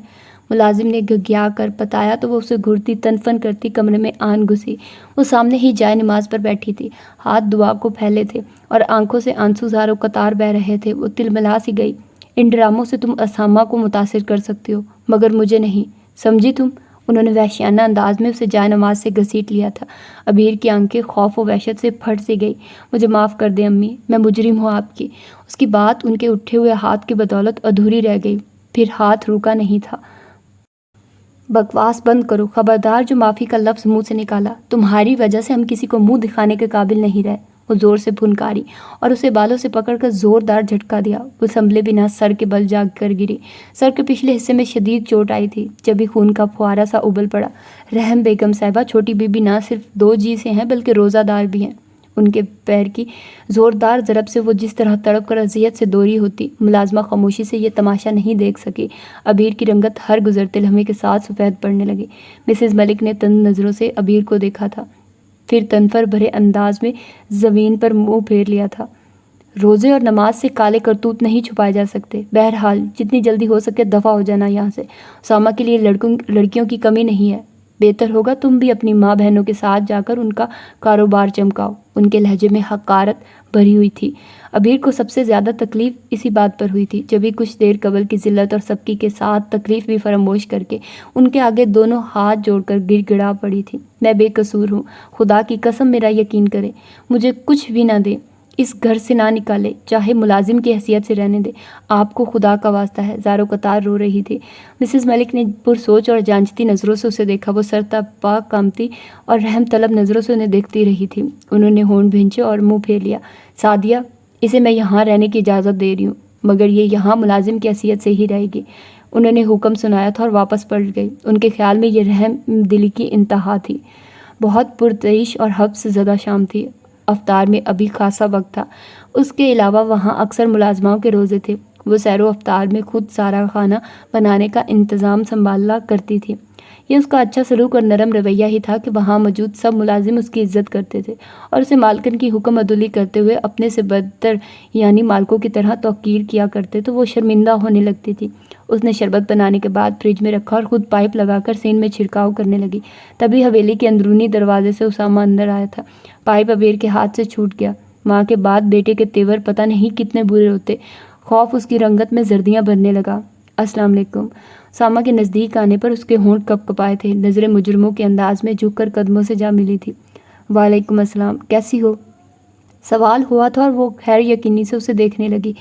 ملازم نے گھگھیا کر بتایا تو وہ اسے گھرتی تنفن کرتی کمرے میں آن گھسی۔ وہ سامنے ہی جائے نماز پر بیٹھی تھی، ہاتھ دعا کو پھیلے تھے اور آنکھوں سے آنسو زاروں قطار بہہ رہے تھے۔ وہ تلملا سی گئی۔ ان ڈراموں سے تم اسامہ کو متاثر کر سکتے ہو مگر مجھے نہیں، سمجھی تم؟ انہوں نے وحشیانہ انداز میں اسے جائے نماز سے گھسیٹ لیا تھا۔ ابیر کی آنکھیں خوف و وحشت سے پھٹ سی گئی۔ مجھے معاف کر دیں امی، میں مجرم ہوں آپ کی۔ اس کی بات ان کے اٹھے ہوئے ہاتھ کی بدولت ادھوری رہ گئی، پھر ہاتھ رکا نہیں تھا۔ بکواس بند کرو، خبردار جو معافی کا لفظ منہ سے نکالا، تمہاری وجہ سے ہم کسی کو منہ دکھانے کے قابل نہیں رہے۔ وہ زور سے پھنکاری اور اسے بالوں سے پکڑ کر زوردار جھٹکا دیا۔ وہ سنبھلے بنا سر کے بل جا کر گری۔ سر کے پچھلے حصے میں شدید چوٹ آئی تھی، جبھی خون کا پھوارا سا ابل پڑا۔ رحم بیگم صاحبہ، چھوٹی بی بی نہ صرف 2 جی سے ہیں بلکہ روزہ دار بھی ہیں۔ ان کے پیر کی زوردار ضرب سے وہ جس طرح تڑپ کر اذیت سے دوری ہوتی، ملازمہ خاموشی سے یہ تماشا نہیں دیکھ سکی۔ ابیر کی رنگت ہر گزرتے لمحے کے ساتھ سفید پڑنے لگی۔ مسز ملک نے تند نظروں سے ابیر کو دیکھا تھا، پھر تنفر بھرے انداز میں زمین پر منہ پھیر لیا تھا۔ روزے اور نماز سے کالے کرتوت نہیں چھپائے جا سکتے۔ بہرحال جتنی جلدی ہو سکے دفع ہو جانا یہاں سے۔ اسامہ کے لیے لڑکیوں کی کمی نہیں ہے۔ بہتر ہوگا تم بھی اپنی ماں بہنوں کے ساتھ جا کر ان کا کاروبار چمکاؤ۔ ان کے لہجے میں حقارت بھری ہوئی تھی۔ ابیر کو سب سے زیادہ تکلیف اسی بات پر ہوئی تھی، جبھی کچھ دیر قبل کی ذلت اور سبکی کے ساتھ تکلیف بھی فراموش کر کے ان کے آگے دونوں ہاتھ جوڑ کر گڑ گڑا پڑی تھی۔ میں بے قصور ہوں، خدا کی قسم میرا یقین کرے، مجھے کچھ بھی نہ دے، اس گھر سے نہ نکالے، چاہے ملازم کی حیثیت سے رہنے دے، آپ کو خدا کا واسطہ ہے۔ زاروں قطار رو رہی تھی۔ مسز ملک نے پرسوچ اور جانچتی نظروں سے اسے دیکھا۔ وہ سر تپا کامتی اور رحم طلب نظروں سے انہیں دیکھتی رہی تھی۔ انہوں نے ہونٹ بھینچے اور منہ پھیر لیا۔ سعدیہ، اسے میں یہاں رہنے کی اجازت دے رہی ہوں، مگر یہ یہاں ملازم کی حیثیت سے ہی رہے گی۔ انہوں نے حکم سنایا تھا اور واپس پلٹ گئی۔ ان کے خیال میں یہ رحم دلی کی انتہا تھی۔ بہت پرتعیش اور حبس زدہ شام تھی۔ افطار میں ابھی خاصا وقت تھا۔ اس کے علاوہ وہاں اکثر ملازماؤں کے روزے تھے۔ وہ سیر و افطار میں خود سارا کھانا بنانے کا انتظام سنبھالا کرتی تھی۔ یہ اس کا اچھا سلوک اور نرم رویہ ہی تھا کہ وہاں موجود سب ملازم اس کی عزت کرتے تھے اور اسے مالکن کی حکم عدولی کرتے ہوئے اپنے سے بدتر یعنی مالکوں کی طرح توقیر کیا کرتے تو وہ شرمندہ ہونے لگتی تھی۔ اس نے شربت بنانے کے بعد فریج میں رکھا اور خود پائپ لگا کر سین میں چھڑکاؤ کرنے لگی۔ تبھی حویلی کے اندرونی دروازے سے اسامہ اندر آیا تھا۔ پائپ ابیر کے ہاتھ سے چھوٹ گیا۔ ماں کے بعد بیٹے کے تیور پتہ نہیں کتنے برے ہوتے۔ خوف اس کی رنگت میں زردیاں بھرنے لگا۔ السلام علیکم۔ اسامہ کے نزدیک آنے پر اس کے ہونٹ کپ کپائے تھے۔ نظریں مجرموں کے انداز میں جھک کر قدموں سے جا ملی تھی۔ وعلیکم السلام، کیسی ہو؟ سوال ہوا تھا اور وہ غیر یقینی سے اسے دیکھنے لگی۔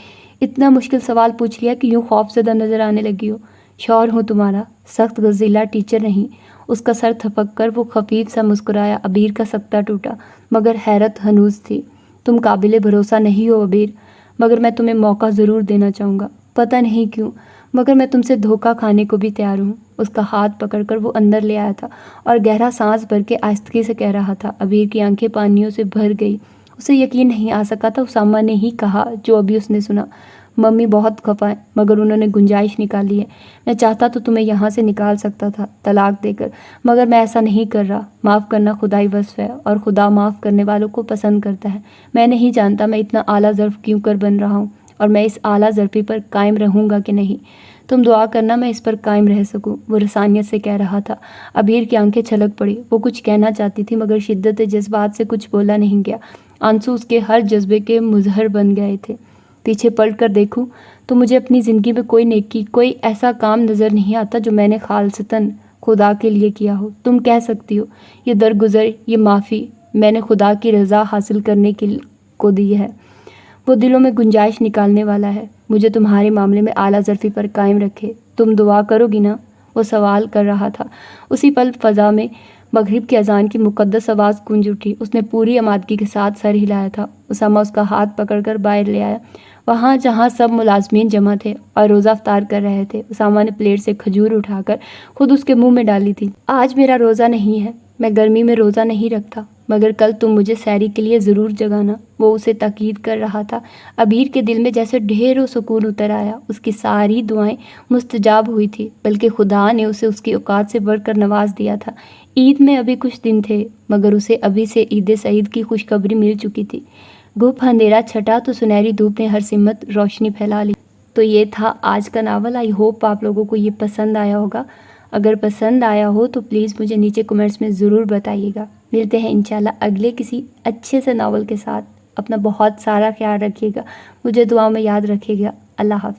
اتنا مشکل سوال پوچھ لیا کہ یوں خوف زدہ نظر آنے لگی ہو۔ شوہر ہوں تمہارا، سخت غضیلا ٹیچر نہیں۔ اس کا سر تھپک کر وہ خفیف سا مسکرایا۔ ابیر کا سکتہ ٹوٹا، مگر حیرت ہنوز تھی۔ تم قابل بھروسہ نہیں ہو ابیر، مگر میں تمہیں موقع ضرور دینا چاہوں گا۔ پتہ نہیں کیوں، مگر میں تم سے دھوکہ کھانے کو بھی تیار ہوں۔ اس کا ہاتھ پکڑ کر وہ اندر لے آیا تھا اور گہرا سانس بھر کے آہستگی سے کہہ رہا تھا۔ ابیر کی آنکھیں پانیوں سے بھر گئی۔ اسے یقین نہیں آ سکا تھا اسامہ نے ہی کہا جو ابھی اس نے سنا۔ ممی بہت خفا ہیں، مگر انہوں نے گنجائش نکالی ہے۔ میں چاہتا تو تمہیں یہاں سے نکال سکتا تھا طلاق دے کر، مگر میں ایسا نہیں کر رہا۔ معاف کرنا خدائی وصف ہے اور خدا معاف کرنے والوں کو پسند کرتا ہے۔ میں نہیں جانتا میں اتنا اعلیٰ ظرف کیوں کر بن رہا ہوں اور میں اس اعلیٰ ظرفی پر قائم رہوں گا کہ نہیں۔ تم دعا کرنا میں اس پر قائم رہ سکوں، وہ رسانیت سے کہہ رہا تھا۔ ابیر کی آنکھیں چھلک پڑی۔ وہ کچھ کہنا چاہتی تھی مگر شدت جذبات سے کچھ بولا نہیں گیا۔ آنسو اس کے ہر جذبے کے مظہر بن گئے تھے۔ پیچھے پلٹ کر دیکھوں تو مجھے اپنی زندگی میں کوئی نیکی، کوئی ایسا کام نظر نہیں آتا جو میں نے خالصتاً خدا کے لیے کیا ہو۔ تم کہہ سکتی ہو یہ درگزر، یہ معافی میں نے خدا کی رضا حاصل کرنے کو دی ہے۔ وہ دلوں میں گنجائش نکالنے والا ہے۔ مجھے تمہارے معاملے میں اعلیٰ ظرفی پر قائم رکھے۔ تم دعا کرو گی نا؟ وہ سوال کر رہا تھا۔ اسی پل فضا میں مغرب کی اذان کی مقدس آواز گونج اٹھی۔ اس نے پوری آمادگی کے ساتھ سر ہلایا تھا۔ اسامہ اس کا ہاتھ پکڑ کر باہر لے آیا، وہاں جہاں سب ملازمین جمع تھے اور روزہ افطار کر رہے تھے۔ اسامہ نے پلیٹ سے کھجور اٹھا کر خود اس کے منہ میں ڈالی تھی۔ آج میرا روزہ نہیں ہے، میں گرمی میں روزہ نہیں رکھتا، مگر کل تم مجھے سحری کے لیے ضرور جگانا۔ وہ اسے تاکید کر رہا تھا۔ عبیر کے دل میں جیسے ڈھیروں سکون اتر آیا۔ اس کی ساری دعائیں مستجاب ہوئی تھی، بلکہ خدا نے اسے اس کی اوقات سے بڑھ کر نواز دیا تھا۔ عید میں ابھی کچھ دن تھے، مگر اسے ابھی سے عید سعید کی خوشخبری مل چکی تھی۔ گھپ اندھیرا چھٹا تو سنہری دھوپ نے ہر سمت روشنی پھیلا لی۔ تو یہ تھا آج کا ناول۔ آئی ہوپ آپ لوگوں کو یہ پسند آیا ہوگا۔ اگر پسند آیا ہو تو پلیز مجھے نیچے کمنٹس میں ضرور بتائیے گا۔ ملتے ہیں انشاءاللہ اگلے کسی اچھے سے ناول کے ساتھ۔ اپنا بہت سارا خیال رکھیے گا، مجھے دعاؤں میں یاد رکھیے گا۔ اللہ حافظ۔